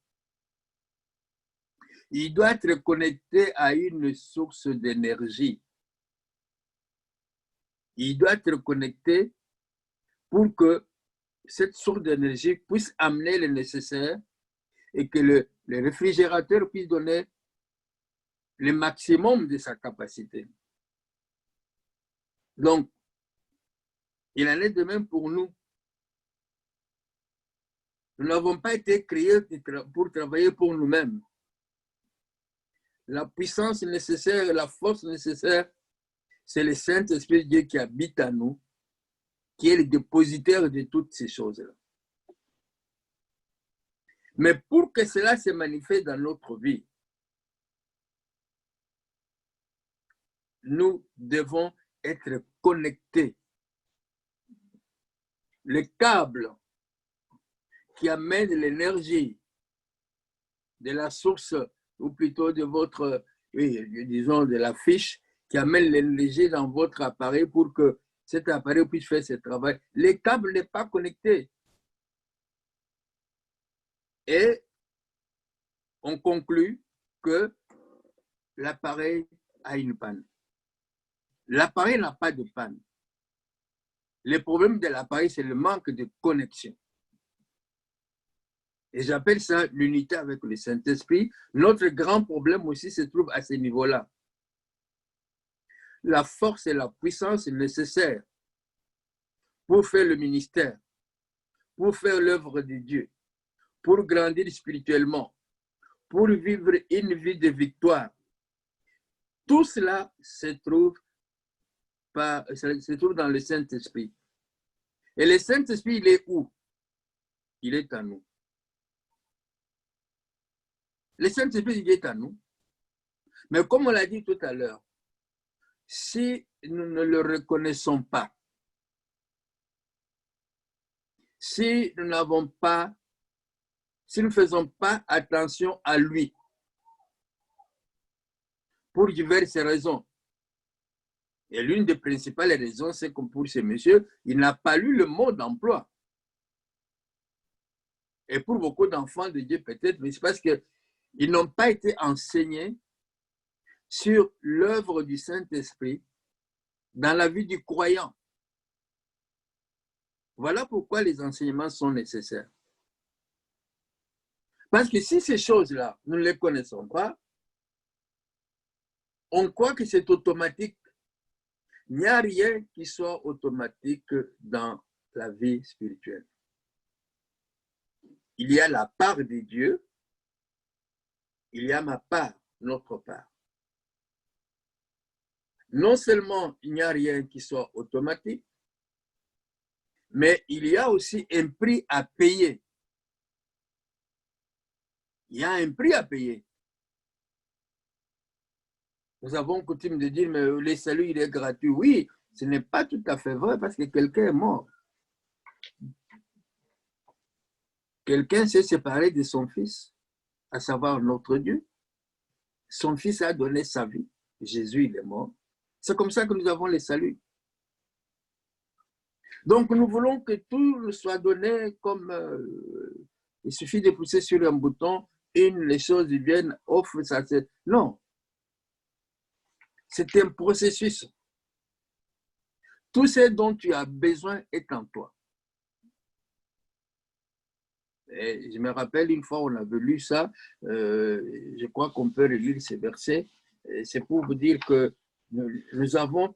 Il doit être connecté à une source d'énergie. Il doit être connecté pour que cette source d'énergie puisse amener le nécessaire et que le réfrigérateur puisse donner le maximum de sa capacité. Donc, il en est de même pour nous. Nous n'avons pas été créés pour travailler pour nous-mêmes. La puissance nécessaire, la force nécessaire, c'est le Saint-Esprit de Dieu qui habite en nous, qui est le dépositaire de toutes ces choses-là. Mais pour que cela se manifeste dans notre vie, nous devons être connectés. Le câble qui amène l'énergie de la source, ou plutôt de votre, disons, de la fiche, qui amène l'énergie dans votre appareil pour que cet appareil puisse faire ce travail. Le câble n'est pas connecté. Et on conclut que l'appareil a une panne. L'appareil n'a pas de panne. Le problème de l'appareil, c'est le manque de connexion. Et j'appelle ça l'unité avec le Saint-Esprit. Notre grand problème aussi se trouve à ce niveau-là. La force et la puissance nécessaires pour faire le ministère, pour faire l'œuvre de Dieu, pour grandir spirituellement, pour vivre une vie de victoire. Tout cela se trouve dans le Saint-Esprit. Et le Saint-Esprit, il est où? Il est en nous. Le Saint-Esprit, il est en nous. Mais comme on l'a dit tout à l'heure, si nous ne le reconnaissons pas, si nous n'avons pas, si nous ne faisons pas attention à lui, pour diverses raisons, et l'une des principales raisons, c'est que pour ce monsieur, il n'a pas lu le mot d'emploi. Et pour beaucoup d'enfants de Dieu, peut-être, mais c'est parce qu'ils n'ont pas été enseignés sur l'œuvre du Saint-Esprit dans la vie du croyant. Voilà pourquoi les enseignements sont nécessaires. Parce que si ces choses-là, nous ne les connaissons pas, on croit que c'est automatique. Il n'y a rien qui soit automatique dans la vie spirituelle. Il y a la part de Dieu, il y a ma part, notre part. Non seulement il n'y a rien qui soit automatique, mais il y a aussi un prix à payer. Il y a un prix à payer. Nous avons coutume de dire, mais le salut, il est gratuit. Oui, ce n'est pas tout à fait vrai parce que quelqu'un est mort. Quelqu'un s'est séparé de son fils, à savoir notre Dieu. Son fils a donné sa vie. Jésus, il est mort. C'est comme ça que nous avons le salut. Donc, nous voulons que tout nous soit donné comme il suffit de pousser sur un bouton, les choses viennent, offrent ça. Non. C'est un processus. Tout ce dont tu as besoin est en toi. Et je me rappelle une fois, on avait lu ça, je crois qu'on peut relire ces versets. C'est pour vous dire que nous avons...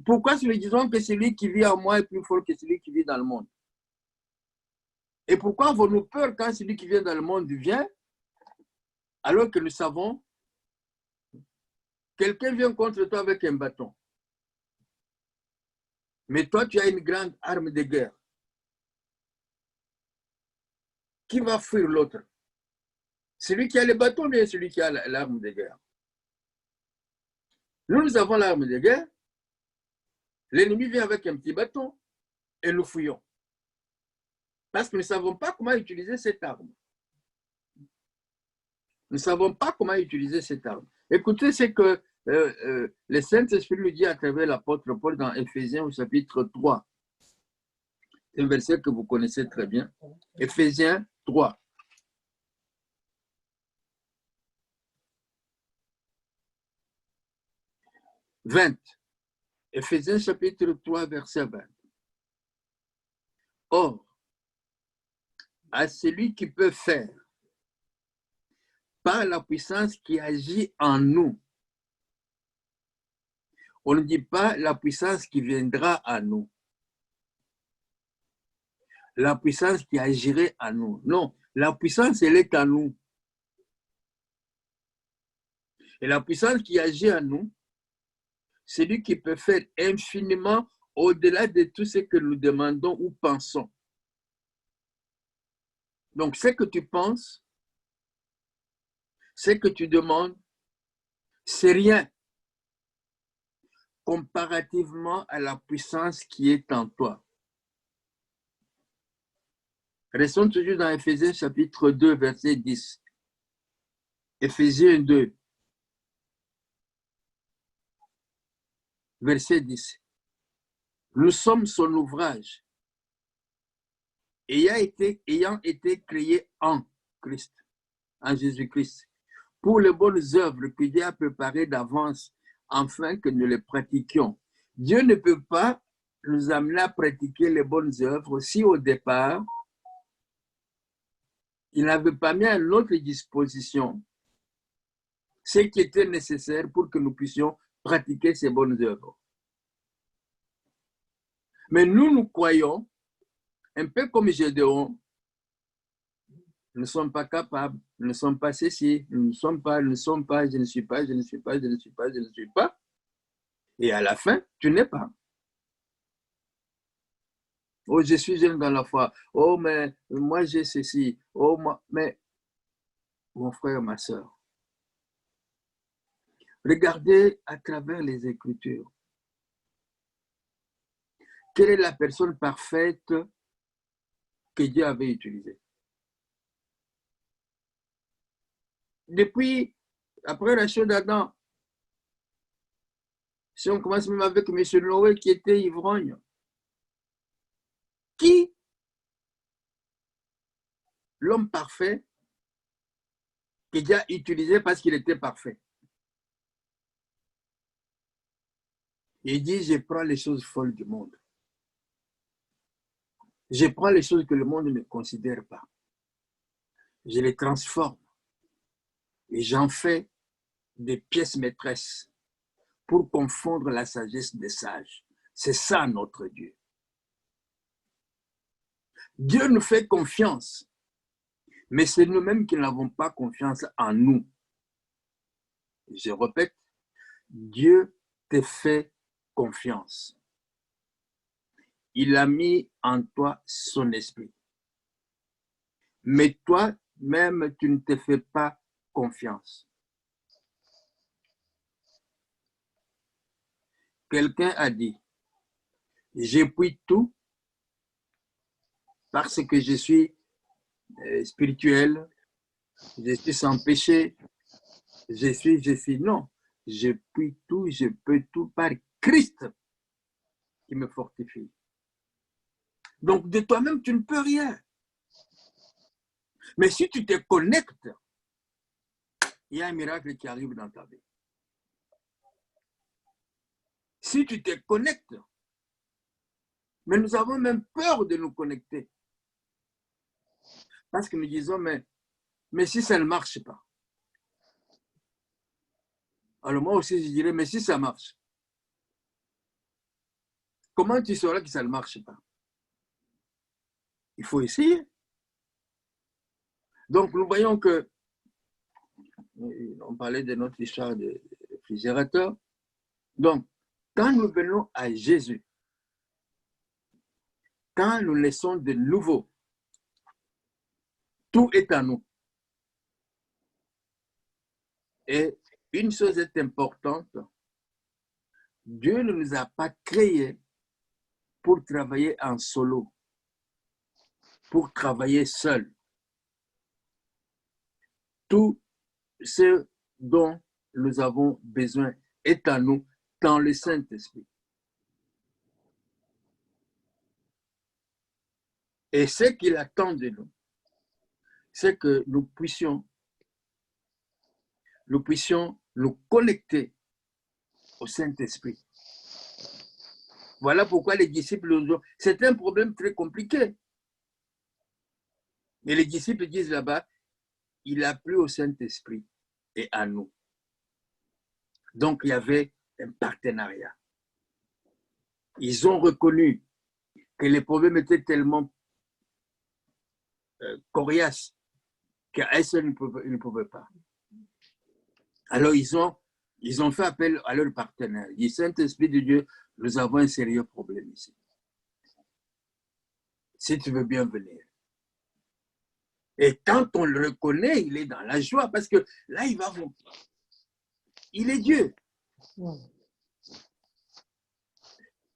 Pourquoi nous disons que celui qui vit en moi est plus fort que celui qui vit dans le monde? Et pourquoi avons-nous peur quand celui qui vient dans le monde vient, alors que nous savons, quelqu'un vient contre toi avec un bâton. Mais toi, tu as une grande arme de guerre. Qui va fuir l'autre? Celui qui a le bâton ou bien celui qui a l'arme de guerre? Nous avons l'arme de guerre. L'ennemi vient avec un petit bâton et nous fuyons. Parce que nous ne savons pas comment utiliser cette arme. Nous ne savons pas comment utiliser cette arme. Écoutez ce que le Saint-Esprit nous dit à travers l'apôtre Paul dans Éphésiens au chapitre 3. C'est un verset que vous connaissez très bien. Éphésiens 3. « 20. Éphésiens chapitre 3, verset 20. Or, à celui qui peut faire, par la puissance qui agit en nous, On ne dit pas la puissance qui viendra à nous. La puissance qui agirait à nous. Non, la puissance, elle est à nous. Et la puissance qui agit en nous, c'est lui qui peut faire infiniment au-delà de tout ce que nous demandons ou pensons. Donc, ce que tu penses, ce que tu demandes, c'est rien comparativement à la puissance qui est en toi. Restons toujours dans Éphésiens chapitre 2, verset 10. Éphésiens 2, verset 10. Nous sommes son ouvrage, ayant été créés en Christ, en Jésus-Christ, pour les bonnes œuvres que Dieu a préparées d'avance, afin que nous les pratiquions. Dieu ne peut pas nous amener à pratiquer les bonnes œuvres si au départ, il n'avait pas mis à notre disposition ce qui était nécessaire pour que nous puissions pratiquer ces bonnes œuvres. Mais nous croyons, un peu comme Gédéon, nous ne sommes pas capables, nous ne sommes pas ceci, nous ne sommes pas, je ne suis pas, je ne suis pas, je ne suis pas, je ne suis pas. Et à la fin, tu n'es pas. Oh, je suis jeune dans la foi. Oh, mais moi j'ai ceci. Oh, moi, mais mon frère, ma soeur, regardez à travers les Écritures. Quelle est la personne parfaite que Dieu avait utilisée? Depuis, après la chute d'Adam, si on commence même avec M. Noé qui était ivrogne, qui, l'homme parfait, que Dieu a utilisé parce qu'il était parfait? Il dit, je prends les choses folles du monde. Je prends les choses que le monde ne considère pas. Je les transforme et j'en fais des pièces maîtresses pour confondre la sagesse des sages. C'est ça notre Dieu. Dieu nous fait confiance, mais c'est nous-mêmes qui n'avons pas confiance en nous. Je répète, Dieu te fait confiance. Il a mis en toi son esprit. Mais toi-même, tu ne te fais pas confiance. Quelqu'un a dit, j'appuie tout parce que je suis spirituel, je suis sans péché, je suis. Non, je puis tout, je peux tout par Christ qui me fortifie. Donc, de toi-même, tu ne peux rien. Mais si tu te connectes, il y a un miracle qui arrive dans ta vie. Si tu te connectes, mais nous avons même peur de nous connecter. Parce que nous disons, mais si ça ne marche pas. Alors moi aussi, je dirais, mais si ça marche, comment tu sauras que ça ne marche pas? Il faut essayer. Donc, nous voyons que, on parlait de notre histoire de réfrigérateur. Donc, quand nous venons à Jésus, quand nous laissons de nouveau, tout est à nous. Et une chose est importante, Dieu ne nous a pas créés pour travailler en solo, pour travailler seul. Tout ce dont nous avons besoin est à nous dans le Saint-Esprit. Et ce qu'il attend de nous, c'est que nous puissions nous connecter au Saint-Esprit. Voilà pourquoi les disciples, c'est un problème très compliqué. Et les disciples disent là-bas, il a plu au Saint-Esprit et à nous. Donc, il y avait un partenariat. Ils ont reconnu que les problèmes étaient tellement coriaces qu'à eux seuls, ils ne pouvaient pas. Alors, ils ont fait appel à leur partenaire. Ils disent, Saint-Esprit de Dieu, nous avons un sérieux problème ici. Si tu veux bien venir. Et quand on le reconnaît, il est dans la joie parce que là, il va vous. Il est Dieu.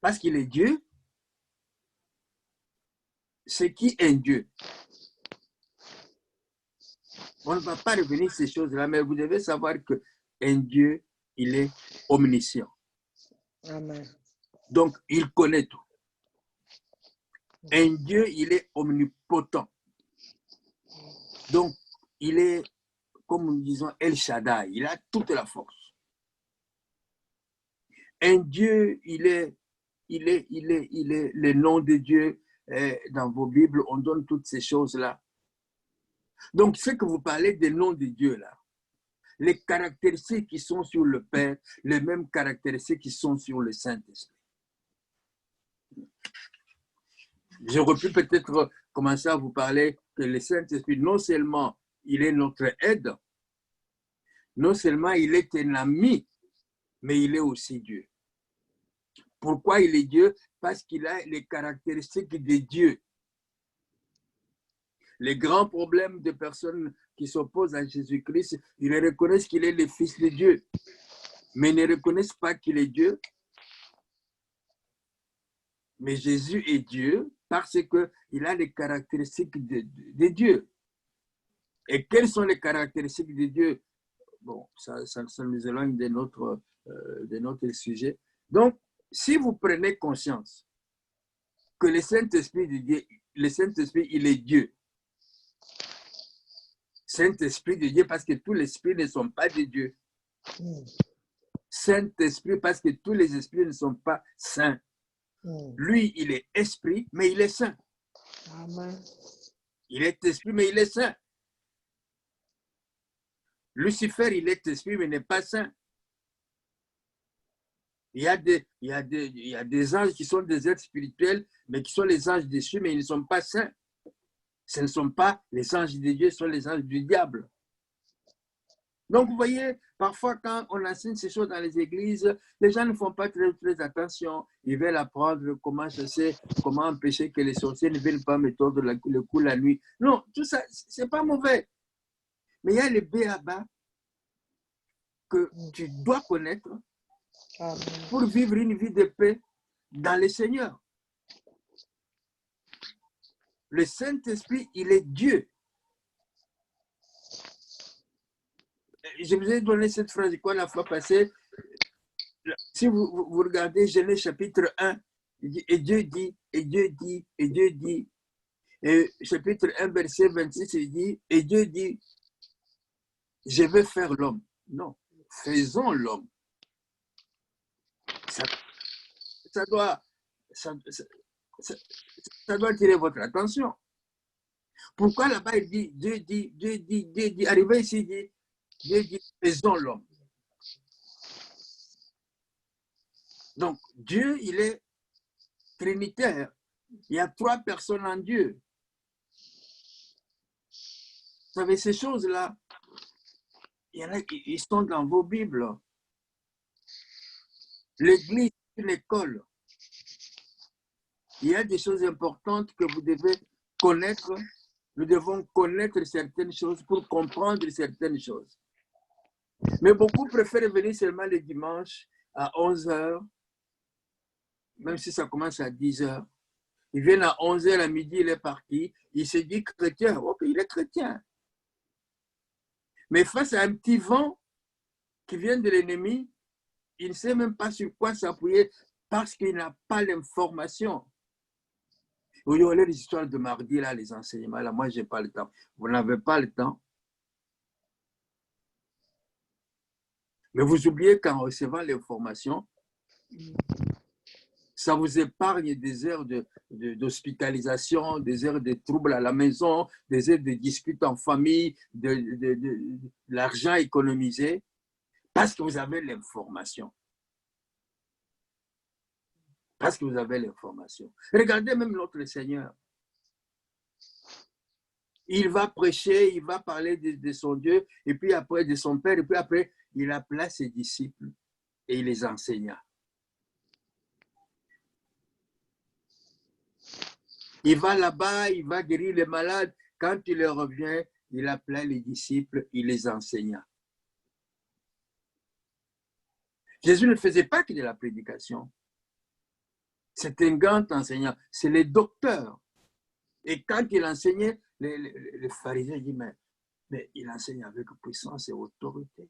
Parce qu'il est Dieu, c'est qui est Dieu. On ne va pas revenir sur ces choses-là, mais vous devez savoir qu'un Dieu, il est omniscient. Amen. Donc, il connaît tout. Un Dieu, il est omnipotent. Donc, il est, comme nous disons, El Shaddai, il a toute la force. Un Dieu, il est le nom de Dieu. Dans vos Bibles, on donne toutes ces choses-là. Donc, ce que vous parlez des noms de Dieu, là, les caractéristiques qui sont sur le Père, les mêmes caractéristiques qui sont sur le Saint-Esprit. J'aurais pu peut-être commencer à vous parler que le Saint-Esprit, non seulement il est notre aide, non seulement il est un ami, mais il est aussi Dieu. Pourquoi il est Dieu? Parce qu'il a les caractéristiques de Dieu. Les grands problèmes des personnes qui s'opposent à Jésus-Christ, ils reconnaissent qu'il est le Fils de Dieu, mais ils ne reconnaissent pas qu'il est Dieu. Mais Jésus est Dieu parce qu'il a les caractéristiques de Dieu. Et quelles sont les caractéristiques de Dieu? Bon, ça nous éloigne de notre sujet. Donc, si vous prenez conscience que le Saint-Esprit de Dieu, le Saint-Esprit, il est Dieu. Saint-Esprit de Dieu parce que tous les esprits ne sont pas de Dieu. Saint-Esprit parce que tous les esprits ne sont pas saints. Lui, il est esprit, mais il est saint. Amen. Il est esprit, mais il est saint. Lucifer, il est esprit, mais il n'est pas saint. Il y a des anges qui sont des êtres spirituels, mais qui sont les anges déchus, mais ils ne sont pas saints. Ce ne sont pas les anges de Dieu, ce sont les anges du diable. Donc, vous voyez, parfois, quand on enseigne ces choses dans les églises, les gens ne font pas très attention. Ils veulent apprendre comment chasser, comment empêcher que les sorciers ne viennent pas me tordre le cou la nuit. Non, tout ça, ce n'est pas mauvais. Mais il y a les b.a.-ba que tu dois connaître pour vivre une vie de paix dans le Seigneur. Le Saint-Esprit, il est Dieu. Je vous ai donné cette phrase quoi la fois passée. Si vous regardez Genèse chapitre 1, et Dieu dit, et Dieu dit, et Dieu dit. Et chapitre 1, verset 26, il dit, et Dieu dit, je vais faire l'homme. Non, faisons l'homme. Ça doit attirer votre attention. Pourquoi là-bas il dit, Dieu dit, arrivé ici, il dit, Dieu dit, faisons l'homme. Donc, Dieu, il est trinitaire. Il y a 3 personnes en Dieu. Vous savez, ces choses-là, il y en a qui sont dans vos Bibles. L'Église est une école. Il y a des choses importantes que vous devez connaître. Nous devons connaître certaines choses pour comprendre certaines choses. Mais beaucoup préfèrent venir seulement le dimanche à 11h, même si ça commence à 10h. Ils viennent à 11h, à midi, il est parti. Il se dit chrétien. Ok, il est chrétien. Mais face à un petit vent qui vient de l'ennemi, il ne sait même pas sur quoi s'appuyer parce qu'il n'a pas l'information. Vous voyez les histoires de mardi, là, les enseignements, là, moi, je n'ai pas le temps. Vous n'avez pas le temps. Mais vous oubliez qu'en recevant l'information, ça vous épargne des heures d'hospitalisation, des heures de troubles à la maison, des heures de disputes en famille, de l'argent économisé, parce que vous avez l'information. Parce que vous avez l'information. Regardez même notre Seigneur. Il va prêcher, il va parler de son Dieu, et puis après de son Père, et puis après, il appela ses disciples et il les enseigna. Il va là-bas, il va guérir les malades. Quand il revient, il appela les disciples, il les enseigna. Jésus ne faisait pas que de la prédication. C'est un grand enseignant, c'est le docteur. Et quand il enseignait, les pharisiens disent, mais il enseigne avec puissance et autorité.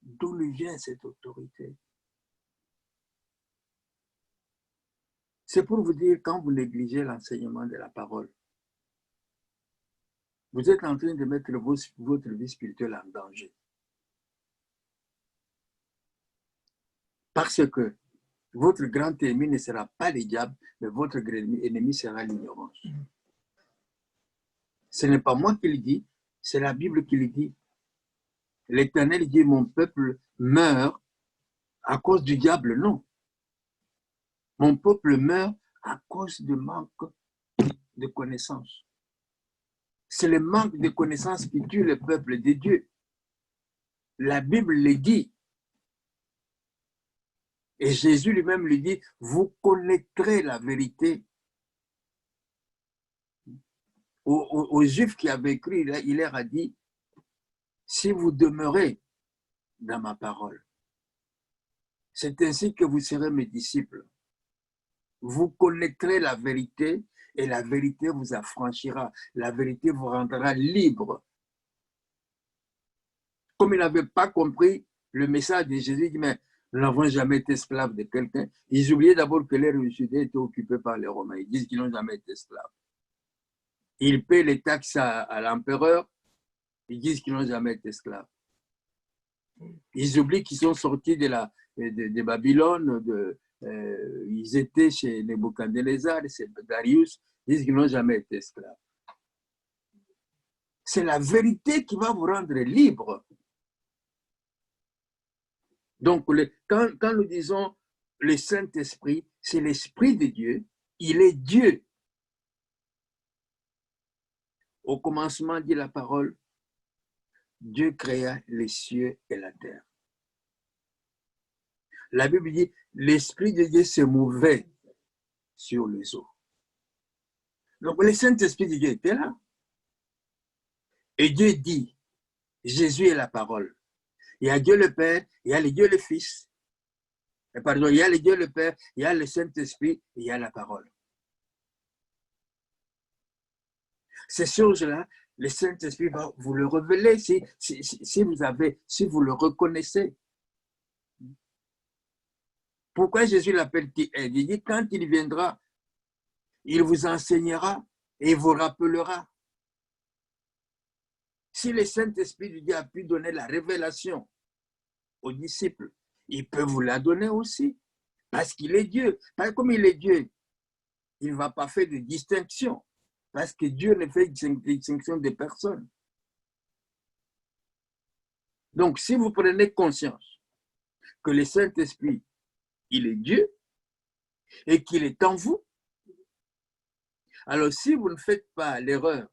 D'où lui vient cette autorité? C'est pour vous dire, quand vous négligez l'enseignement de la parole, vous êtes en train de mettre votre vie spirituelle en danger. Parce que votre grand ennemi ne sera pas le diable, mais votre ennemi sera l'ignorance. Ce n'est pas moi qui le dis, c'est la Bible qui le dit. L'Éternel dit, mon peuple meurt à cause du diable. Non. Mon peuple meurt à cause du manque de connaissances. C'est le manque de connaissances qui tue le peuple de Dieu. La Bible le dit. Et Jésus lui-même lui dit, vous connaîtrez la vérité. Aux Juifs qui avaient cru, il leur a dit, si vous demeurez dans ma parole, c'est ainsi que vous serez mes disciples. Vous connaîtrez la vérité et la vérité vous affranchira. La vérité vous rendra libre. Comme ils n'avaient pas compris le message de Jésus, il dit, mais nous n'avons jamais été esclaves de quelqu'un. Ils oubliaient d'abord que les Judéens étaient occupés par les Romains. Ils disent qu'ils n'ont jamais été esclaves. Ils paient les taxes à l'empereur. Ils disent qu'ils n'ont jamais été esclaves. Ils oublient qu'ils sont sortis de Babylone, ils étaient chez Nebuchadnezzar, chez Darius, ils disent qu'ils n'ont jamais été esclaves. C'est la vérité qui va vous rendre libre. Donc, quand nous disons le Saint-Esprit, c'est l'Esprit de Dieu, il est Dieu. Au commencement, dit la parole, Dieu créa les cieux et la terre. La Bible dit, l'Esprit de Dieu se mouvait sur les eaux. Donc, le Saint-Esprit de Dieu était là. Et Dieu dit, Jésus est la parole. Il y a Dieu le Père, il y a le Dieu le Fils. Pardon, il y a le Dieu le Père, il y a le Saint-Esprit, et il y a la parole. Ces choses-là, le Saint-Esprit va vous le révéler si vous le reconnaissez. Pourquoi Jésus l'appelle qui aide? Il dit, quand il viendra, il vous enseignera et vous rappellera. Si le Saint-Esprit de Dieu a pu donner la révélation aux disciples, il peut vous la donner aussi. Parce qu'il est Dieu. Parce que comme il est Dieu, il ne va pas faire de distinction. Parce que Dieu ne fait de distinction de personne. Donc, si vous prenez conscience que le Saint-Esprit, il est Dieu et qu'il est en vous, alors si vous ne faites pas l'erreur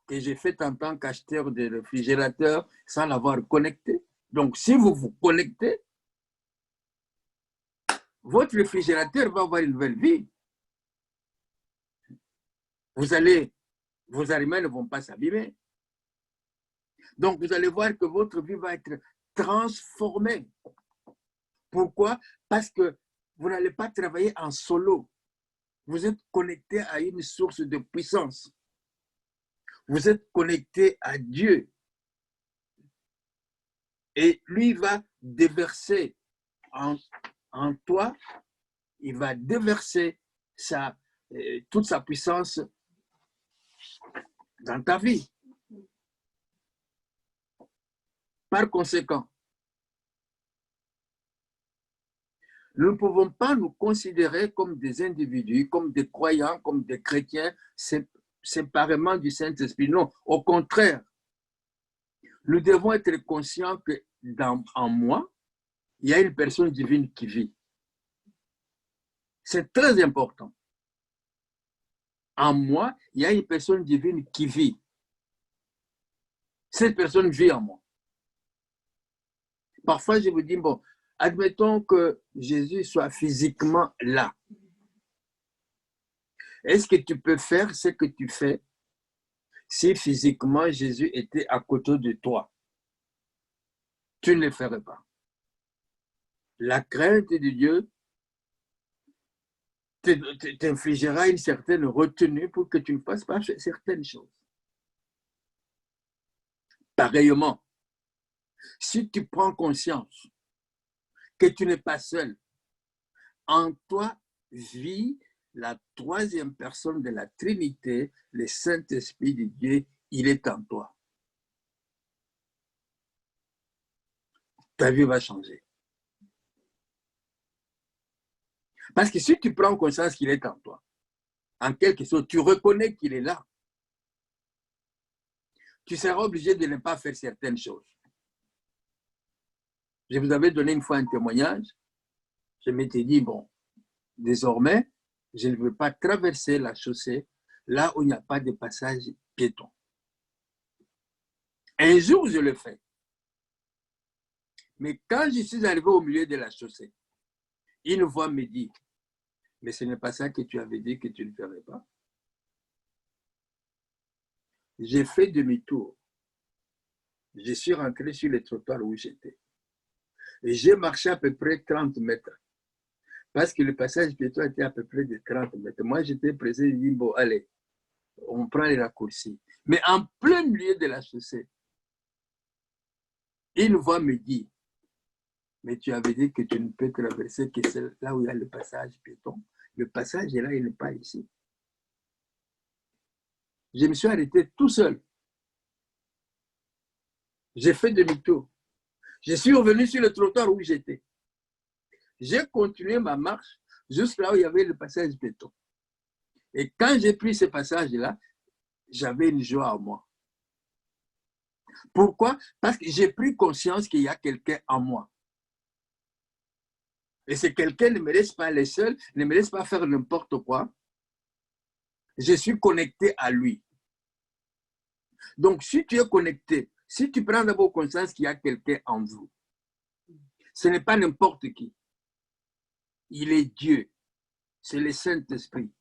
que j'ai faite en tant qu'acheteur de réfrigérateur sans l'avoir connecté, donc si vous vous connectez, votre réfrigérateur va avoir une nouvelle vie. Vos aliments ne vont pas s'abîmer. Donc, vous allez voir que votre vie va être transformée. Pourquoi? Parce que vous n'allez pas travailler en solo. Vous êtes connecté à une source de puissance. Vous êtes connecté à Dieu. Et lui va déverser en toi, il va déverser toute sa puissance dans ta vie. Par conséquent, nous ne pouvons pas nous considérer comme des individus, comme des croyants, comme des chrétiens, séparément du Saint-Esprit. Non, au contraire, nous devons être conscients que en moi, il y a une personne divine qui vit. C'est très important. En moi, il y a une personne divine qui vit. Cette personne vit en moi. Parfois, je vous dis, bon, admettons que Jésus soit physiquement là. Est-ce que tu peux faire ce que tu fais si physiquement Jésus était à côté de toi? Tu ne le ferais pas. La crainte de Dieu t'infligera une certaine retenue pour que tu ne fasses pas certaines choses. Pareillement, si tu prends conscience que tu n'es pas seul, en toi vit la troisième personne de la Trinité, le Saint-Esprit de Dieu, il est en toi. Ta vie va changer. Parce que si tu prends conscience qu'il est en toi, en quelque sorte, tu reconnais qu'il est là, tu seras obligé de ne pas faire certaines choses. Je vous avais donné une fois un témoignage. Je m'étais dit, bon, désormais, je ne veux pas traverser la chaussée là où il n'y a pas de passage piéton. Un jour, je le fais. Mais quand je suis arrivé au milieu de la chaussée, une voix me dit, mais ce n'est pas ça que tu avais dit que tu ne ferais pas. J'ai fait demi-tour. Je suis rentré sur le trottoir où j'étais. Et j'ai marché à peu près 30 mètres. Parce que le passage piéton était à peu près de 30 mètres. Moi, j'étais pressé, je dis, bon, allez, on prend les raccourcis. Mais en plein milieu de la chaussée, une voix me dit, mais tu avais dit que tu ne peux traverser que là où il y a le passage piéton. Le passage est là, il n'est pas ici. Je me suis arrêté tout seul. J'ai fait demi-tour. Je suis revenu sur le trottoir où j'étais. J'ai continué ma marche jusqu'à là où il y avait le passage piéton. Et quand j'ai pris ce passage-là, j'avais une joie en moi. Pourquoi? Parce que j'ai pris conscience qu'il y a quelqu'un en moi. Et ce quelqu'un ne me laisse pas aller seul, ne me laisse pas faire n'importe quoi. Je suis connecté à lui. Donc, si tu es connecté, si tu prends d'abord conscience qu'il y a quelqu'un en vous, ce n'est pas n'importe qui. Il est Dieu. C'est le Saint-Esprit.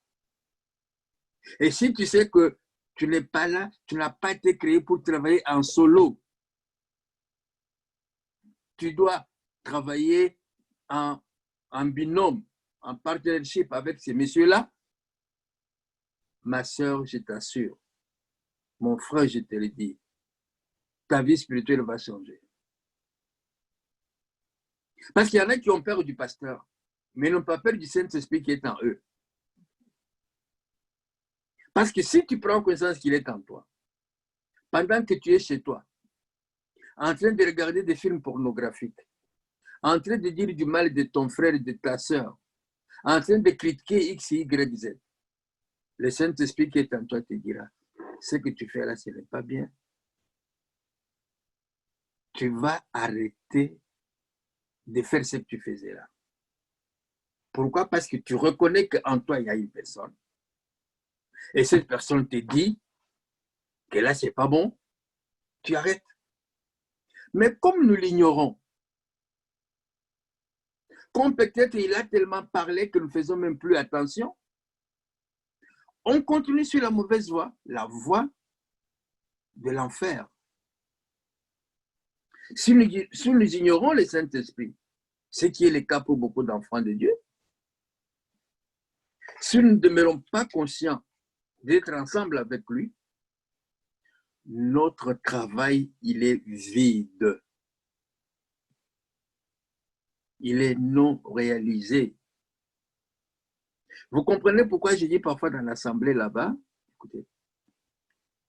Et si tu sais que tu n'es pas là, tu n'as pas été créé pour travailler en solo. Tu dois travailler en binôme, en partnership avec ces messieurs-là. Ma soeur, je t'assure, mon frère, je te le dis, ta vie spirituelle va changer. Parce qu'il y en a qui ont peur du pasteur, mais n'ont pas peur du Saint-Esprit qui est en eux. Parce que si tu prends conscience qu'il est en toi, pendant que tu es chez toi, en train de regarder des films pornographiques, en train de dire du mal de ton frère et de ta soeur, en train de critiquer X, Y, Z, le Saint-Esprit qui est en toi te dira, ce que tu fais là, ce n'est pas bien. Tu vas arrêter de faire ce que tu faisais là. Pourquoi? Parce que tu reconnais qu'en toi, il y a une personne. Et cette personne te dit que là, ce n'est pas bon. Tu arrêtes. Mais comme nous l'ignorons, comme peut-être il a tellement parlé que nous ne faisons même plus attention, on continue sur la mauvaise voie, la voie de l'enfer. Si nous ignorons le Saint-Esprit, ce qui est le cas pour beaucoup d'enfants de Dieu, si nous ne demeurons pas conscients d'être ensemble avec lui, notre travail, il est vide. Il est non réalisé. Vous comprenez pourquoi je dis parfois dans l'assemblée là-bas, écoutez,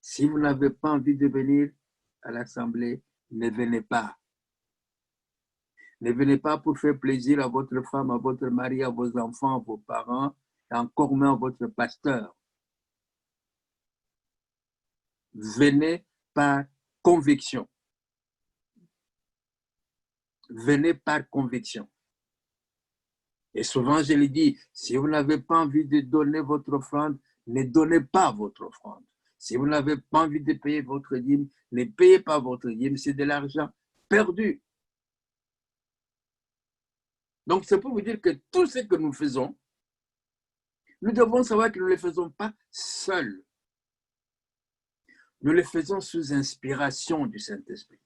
si vous n'avez pas envie de venir à l'assemblée, ne venez pas. Ne venez pas pour faire plaisir à votre femme, à votre mari, à vos enfants, à vos parents, et encore moins à votre pasteur. Venez par conviction. Venez par conviction. Et souvent, je lui dis, si vous n'avez pas envie de donner votre offrande, ne donnez pas votre offrande. Si vous n'avez pas envie de payer votre dîme, ne payez pas votre dîme, c'est de l'argent perdu. Donc, c'est pour vous dire que tout ce que nous faisons, nous devons savoir que nous ne le faisons pas seuls. Nous le faisons sous inspiration du Saint-Esprit.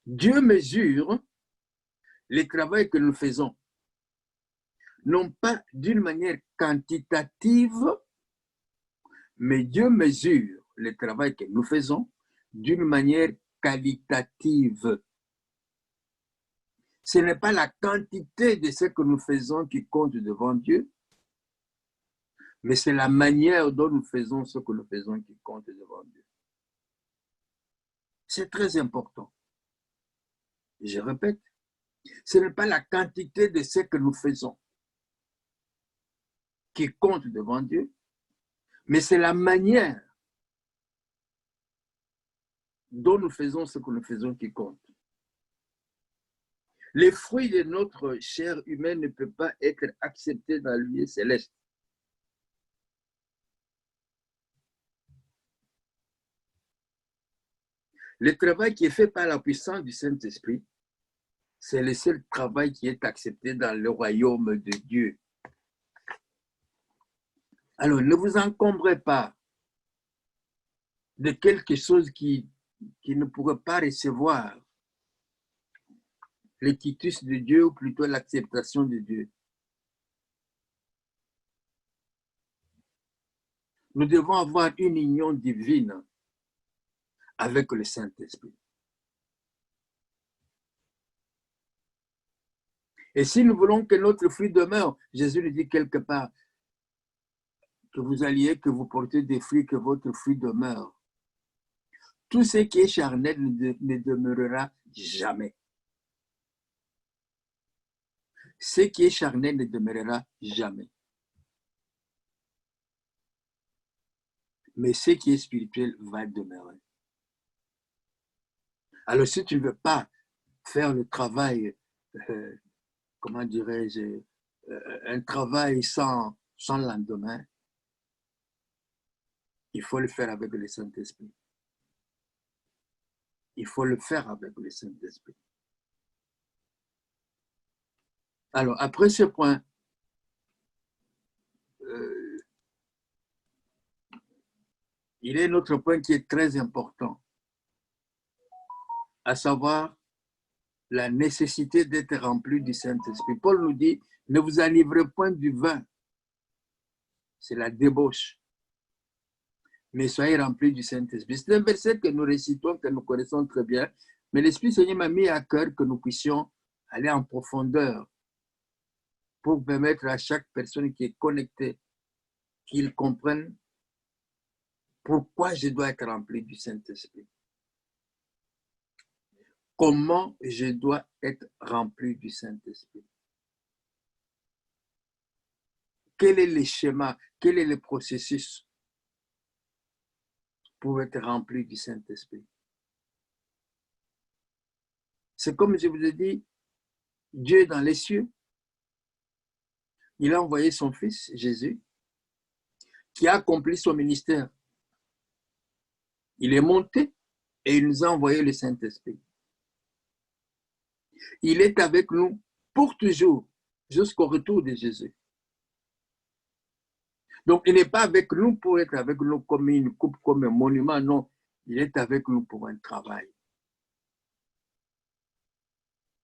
Dieu mesure le travail que nous faisons, non pas d'une manière quantitative, mais Dieu mesure le travail que nous faisons d'une manière qualitative. Ce n'est pas la quantité de ce que nous faisons qui compte devant Dieu, mais c'est la manière dont nous faisons ce que nous faisons qui compte devant Dieu. C'est très important. Je répète, ce n'est pas la quantité de ce que nous faisons qui compte devant Dieu, mais c'est la manière dont nous faisons ce que nous faisons qui compte. Les fruits de notre chair humaine ne peuvent pas être acceptés dans le lieu céleste. Le travail qui est fait par la puissance du Saint-Esprit, c'est le seul travail qui est accepté dans le royaume de Dieu. Alors, ne vous encombrez pas de quelque chose qui ne pourrait pas recevoir le quitus de Dieu, ou plutôt l'acceptation de Dieu. Nous devons avoir une union divine avec le Saint-Esprit. Et si nous voulons que notre fruit demeure, Jésus nous dit quelque part que vous alliez, que vous portez des fruits, que votre fruit demeure. Tout ce qui est charnel ne demeurera jamais. Ce qui est charnel ne demeurera jamais. Mais ce qui est spirituel va demeurer. Alors, si tu ne veux pas faire le travail, comment dirais-je, un travail sans lendemain, il faut le faire avec le Saint-Esprit. Il faut le faire avec le Saint-Esprit. Alors, après ce point, il y a un autre point qui est très important, à savoir la nécessité d'être rempli du Saint-Esprit. Paul nous dit, ne vous enivrez point du vin, c'est la débauche, mais soyez remplis du Saint-Esprit. C'est un verset que nous récitons, que nous connaissons très bien, mais l'Esprit Seigneur m'a mis à cœur que nous puissions aller en profondeur pour permettre à chaque personne qui est connectée qu'il comprenne pourquoi je dois être rempli du Saint-Esprit. Comment je dois être rempli du Saint-Esprit? Quel est le schéma, quel est le processus pour être rempli du Saint-Esprit? C'est comme je vous ai dit, Dieu est dans les cieux. Il a envoyé son Fils, Jésus, qui a accompli son ministère. Il est monté et il nous a envoyé le Saint-Esprit. Il est avec nous pour toujours, jusqu'au retour de Jésus. Donc, il n'est pas avec nous pour être avec nous comme une coupe, comme un monument, non. Il est avec nous pour un travail.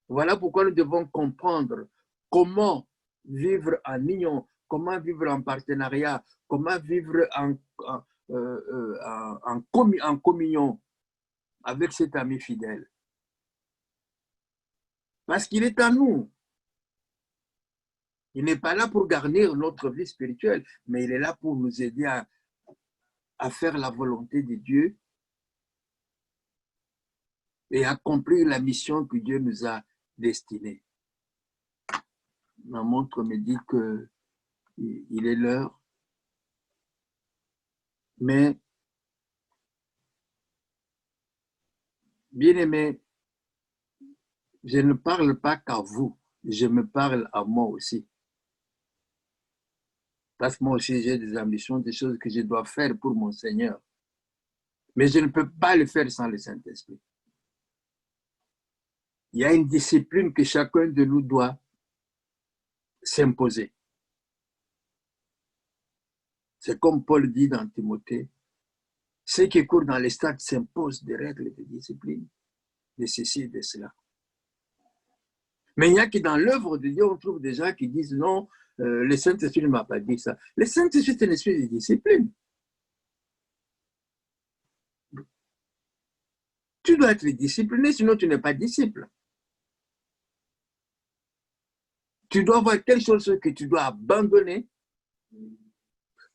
Voilà pourquoi nous devons comprendre comment vivre en union, comment vivre en partenariat, comment vivre en communion avec cet ami fidèle. Parce qu'il est en nous. Il n'est pas là pour garnir notre vie spirituelle, mais il est là pour nous aider à faire la volonté de Dieu et accomplir la mission que Dieu nous a destinée. Ma montre me dit qu'il est l'heure, mais bien aimé, je ne parle pas qu'à vous, je me parle à moi aussi. Parce que moi aussi, j'ai des ambitions, des choses que je dois faire pour mon Seigneur. Mais je ne peux pas le faire sans le Saint-Esprit. Il y a une discipline que chacun de nous doit s'imposer. C'est comme Paul dit dans Timothée, ceux qui courent dans les stades s'imposent des règles de discipline, de ceci et de cela. Mais il y a que dans l'œuvre de Dieu, on trouve des gens qui disent non, le Saint-Esprit ne m'a pas dit ça. Le Saint-Esprit, c'est un esprit de discipline. Tu dois être discipliné, sinon tu n'es pas disciple. Tu dois avoir quelque chose que tu dois abandonner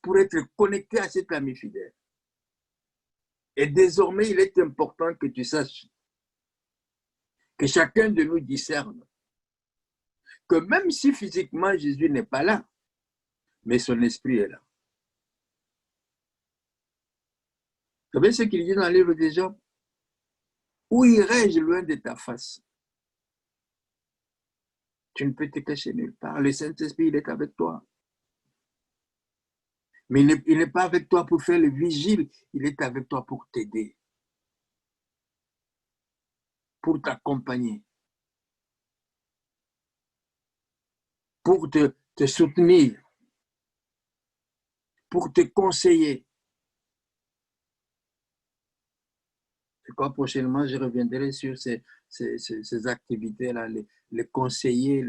pour être connecté à cet ami fidèle. Et désormais, il est important que tu saches que chacun de nous discerne que même si physiquement Jésus n'est pas là, mais son esprit est là. Vous savez ce qu'il dit dans le livre des Job? Où irais-je loin de ta face? Tu ne peux te cacher nulle part. Le Saint-Esprit, il est avec toi. Mais il n'est pas avec toi pour faire le vigile, il est avec toi pour t'aider, pour t'accompagner, pour te soutenir, pour te conseiller. Je crois prochainement, je reviendrai sur ces activités-là, les conseillers,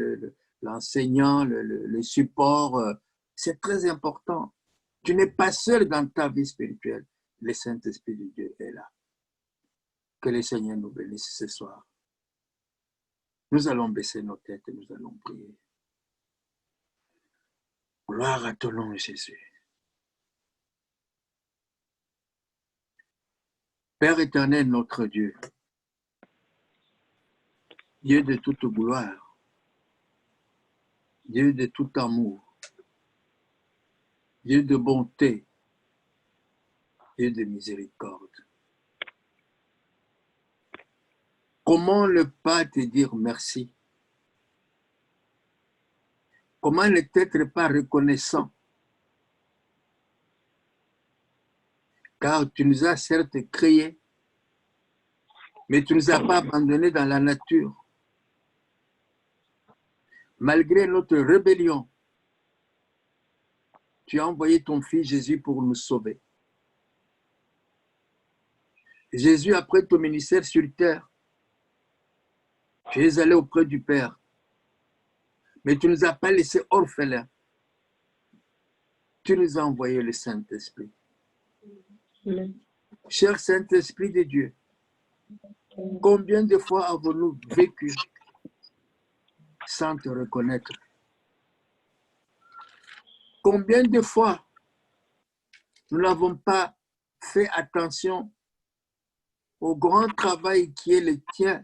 l'enseignant, le support. C'est très important. Tu n'es pas seul dans ta vie spirituelle. Le Saint-Esprit de Dieu est là. Que le Seigneur nous bénisse ce soir. Nous allons baisser nos têtes et nous allons prier. Gloire à ton nom, Jésus. Père éternel, notre Dieu, Dieu de toute gloire, Dieu de tout amour, Dieu de bonté, Dieu de miséricorde. Comment ne pas te dire merci? Comment ne t'être pas reconnaissant? Car tu nous as certes créés, mais tu ne nous as pas abandonnés dans la nature. Malgré notre rébellion, tu as envoyé ton Fils Jésus pour nous sauver. Jésus, après ton ministère sur terre, tu es allé auprès du Père, mais tu ne nous as pas laissés orphelins. Tu nous as envoyé le Saint-Esprit. Cher Saint-Esprit de Dieu, combien de fois avons-nous vécu sans te reconnaître? Combien de fois nous n'avons pas fait attention au grand travail qui est le tien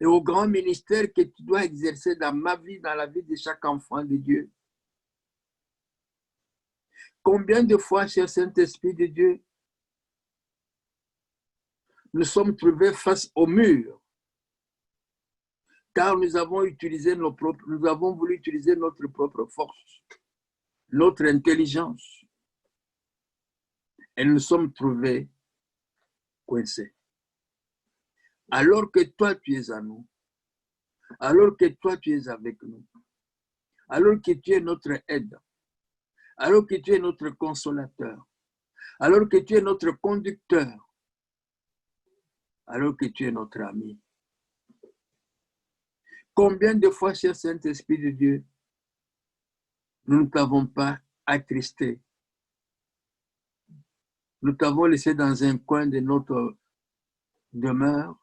et au grand ministère que tu dois exercer dans ma vie, dans la vie de chaque enfant de Dieu? Combien de fois, cher Saint-Esprit de Dieu, nous sommes trouvés face au mur, car nous avons voulu utiliser notre propre force, notre intelligence, et nous sommes trouvés coincés. Alors que toi, tu es à nous, alors que toi, tu es avec nous, alors que tu es notre aide, alors que tu es notre consolateur, alors que tu es notre conducteur, alors que tu es notre ami. Combien de fois, cher Saint-Esprit de Dieu, nous ne t'avons pas attristé, nous t'avons laissé dans un coin de notre demeure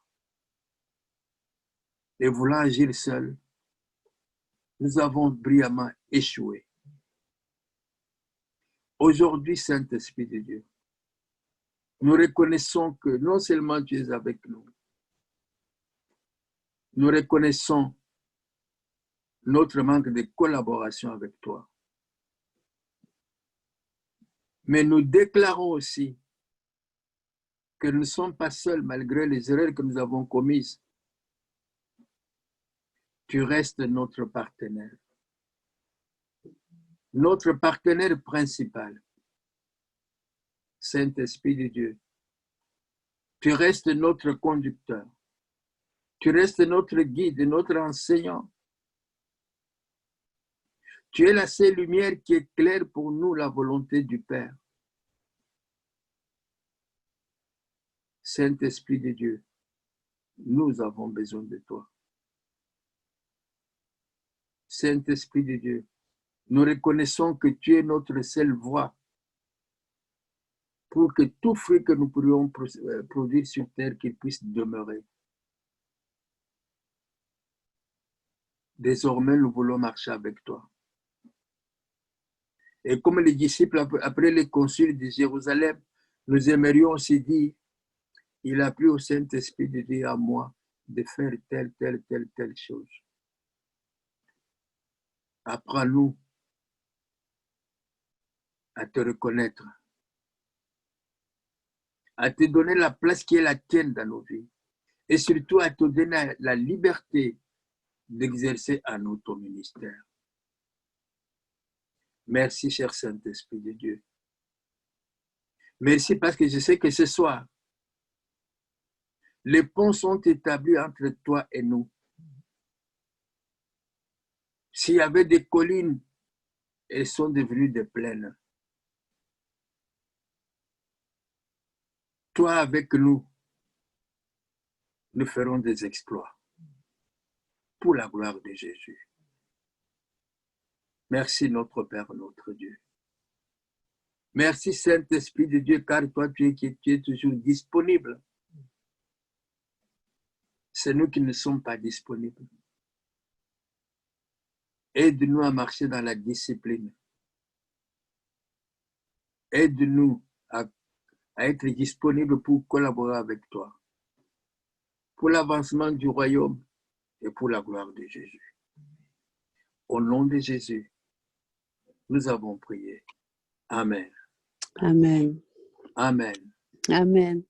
et voulant agir seul, nous avons brillamment échoué. Aujourd'hui, Saint-Esprit de Dieu, nous reconnaissons que non seulement tu es avec nous, nous reconnaissons notre manque de collaboration avec toi. Mais nous déclarons aussi que nous ne sommes pas seuls malgré les erreurs que nous avons commises. Tu restes notre partenaire principal. Saint-Esprit de Dieu, tu restes notre conducteur. Tu restes notre guide, notre enseignant. Tu es la seule lumière qui éclaire pour nous la volonté du Père. Saint-Esprit de Dieu, nous avons besoin de toi. Saint-Esprit de Dieu, nous reconnaissons que tu es notre seule voie pour que tout fruit que nous pourrions produire sur terre, qu'il puisse demeurer. Désormais, nous voulons marcher avec toi. Et comme les disciples, après les conciles de Jérusalem, nous aimerions aussi dire, il a plu au Saint-Esprit de dire à moi de faire telle chose. Apprends-nous à te reconnaître, à te donner la place qui est la tienne dans nos vies et surtout à te donner la liberté d'exercer à nous ton ministère. Merci, cher Saint-Esprit de Dieu. Merci parce que je sais que ce soir, les ponts sont établis entre toi et nous. S'il y avait des collines, elles sont devenues des plaines. Toi avec nous, nous ferons des exploits pour la gloire de Jésus. Merci notre Père, notre Dieu. Merci Saint-Esprit de Dieu, car toi tu es toujours disponible. C'est nous qui ne sommes pas disponibles. Aide-nous à marcher dans la discipline. Aide-nous à être disponibles pour collaborer avec toi, pour l'avancement du royaume et pour la gloire de Jésus. Au nom de Jésus, nous avons prié. Amen. Amen. Amen. Amen.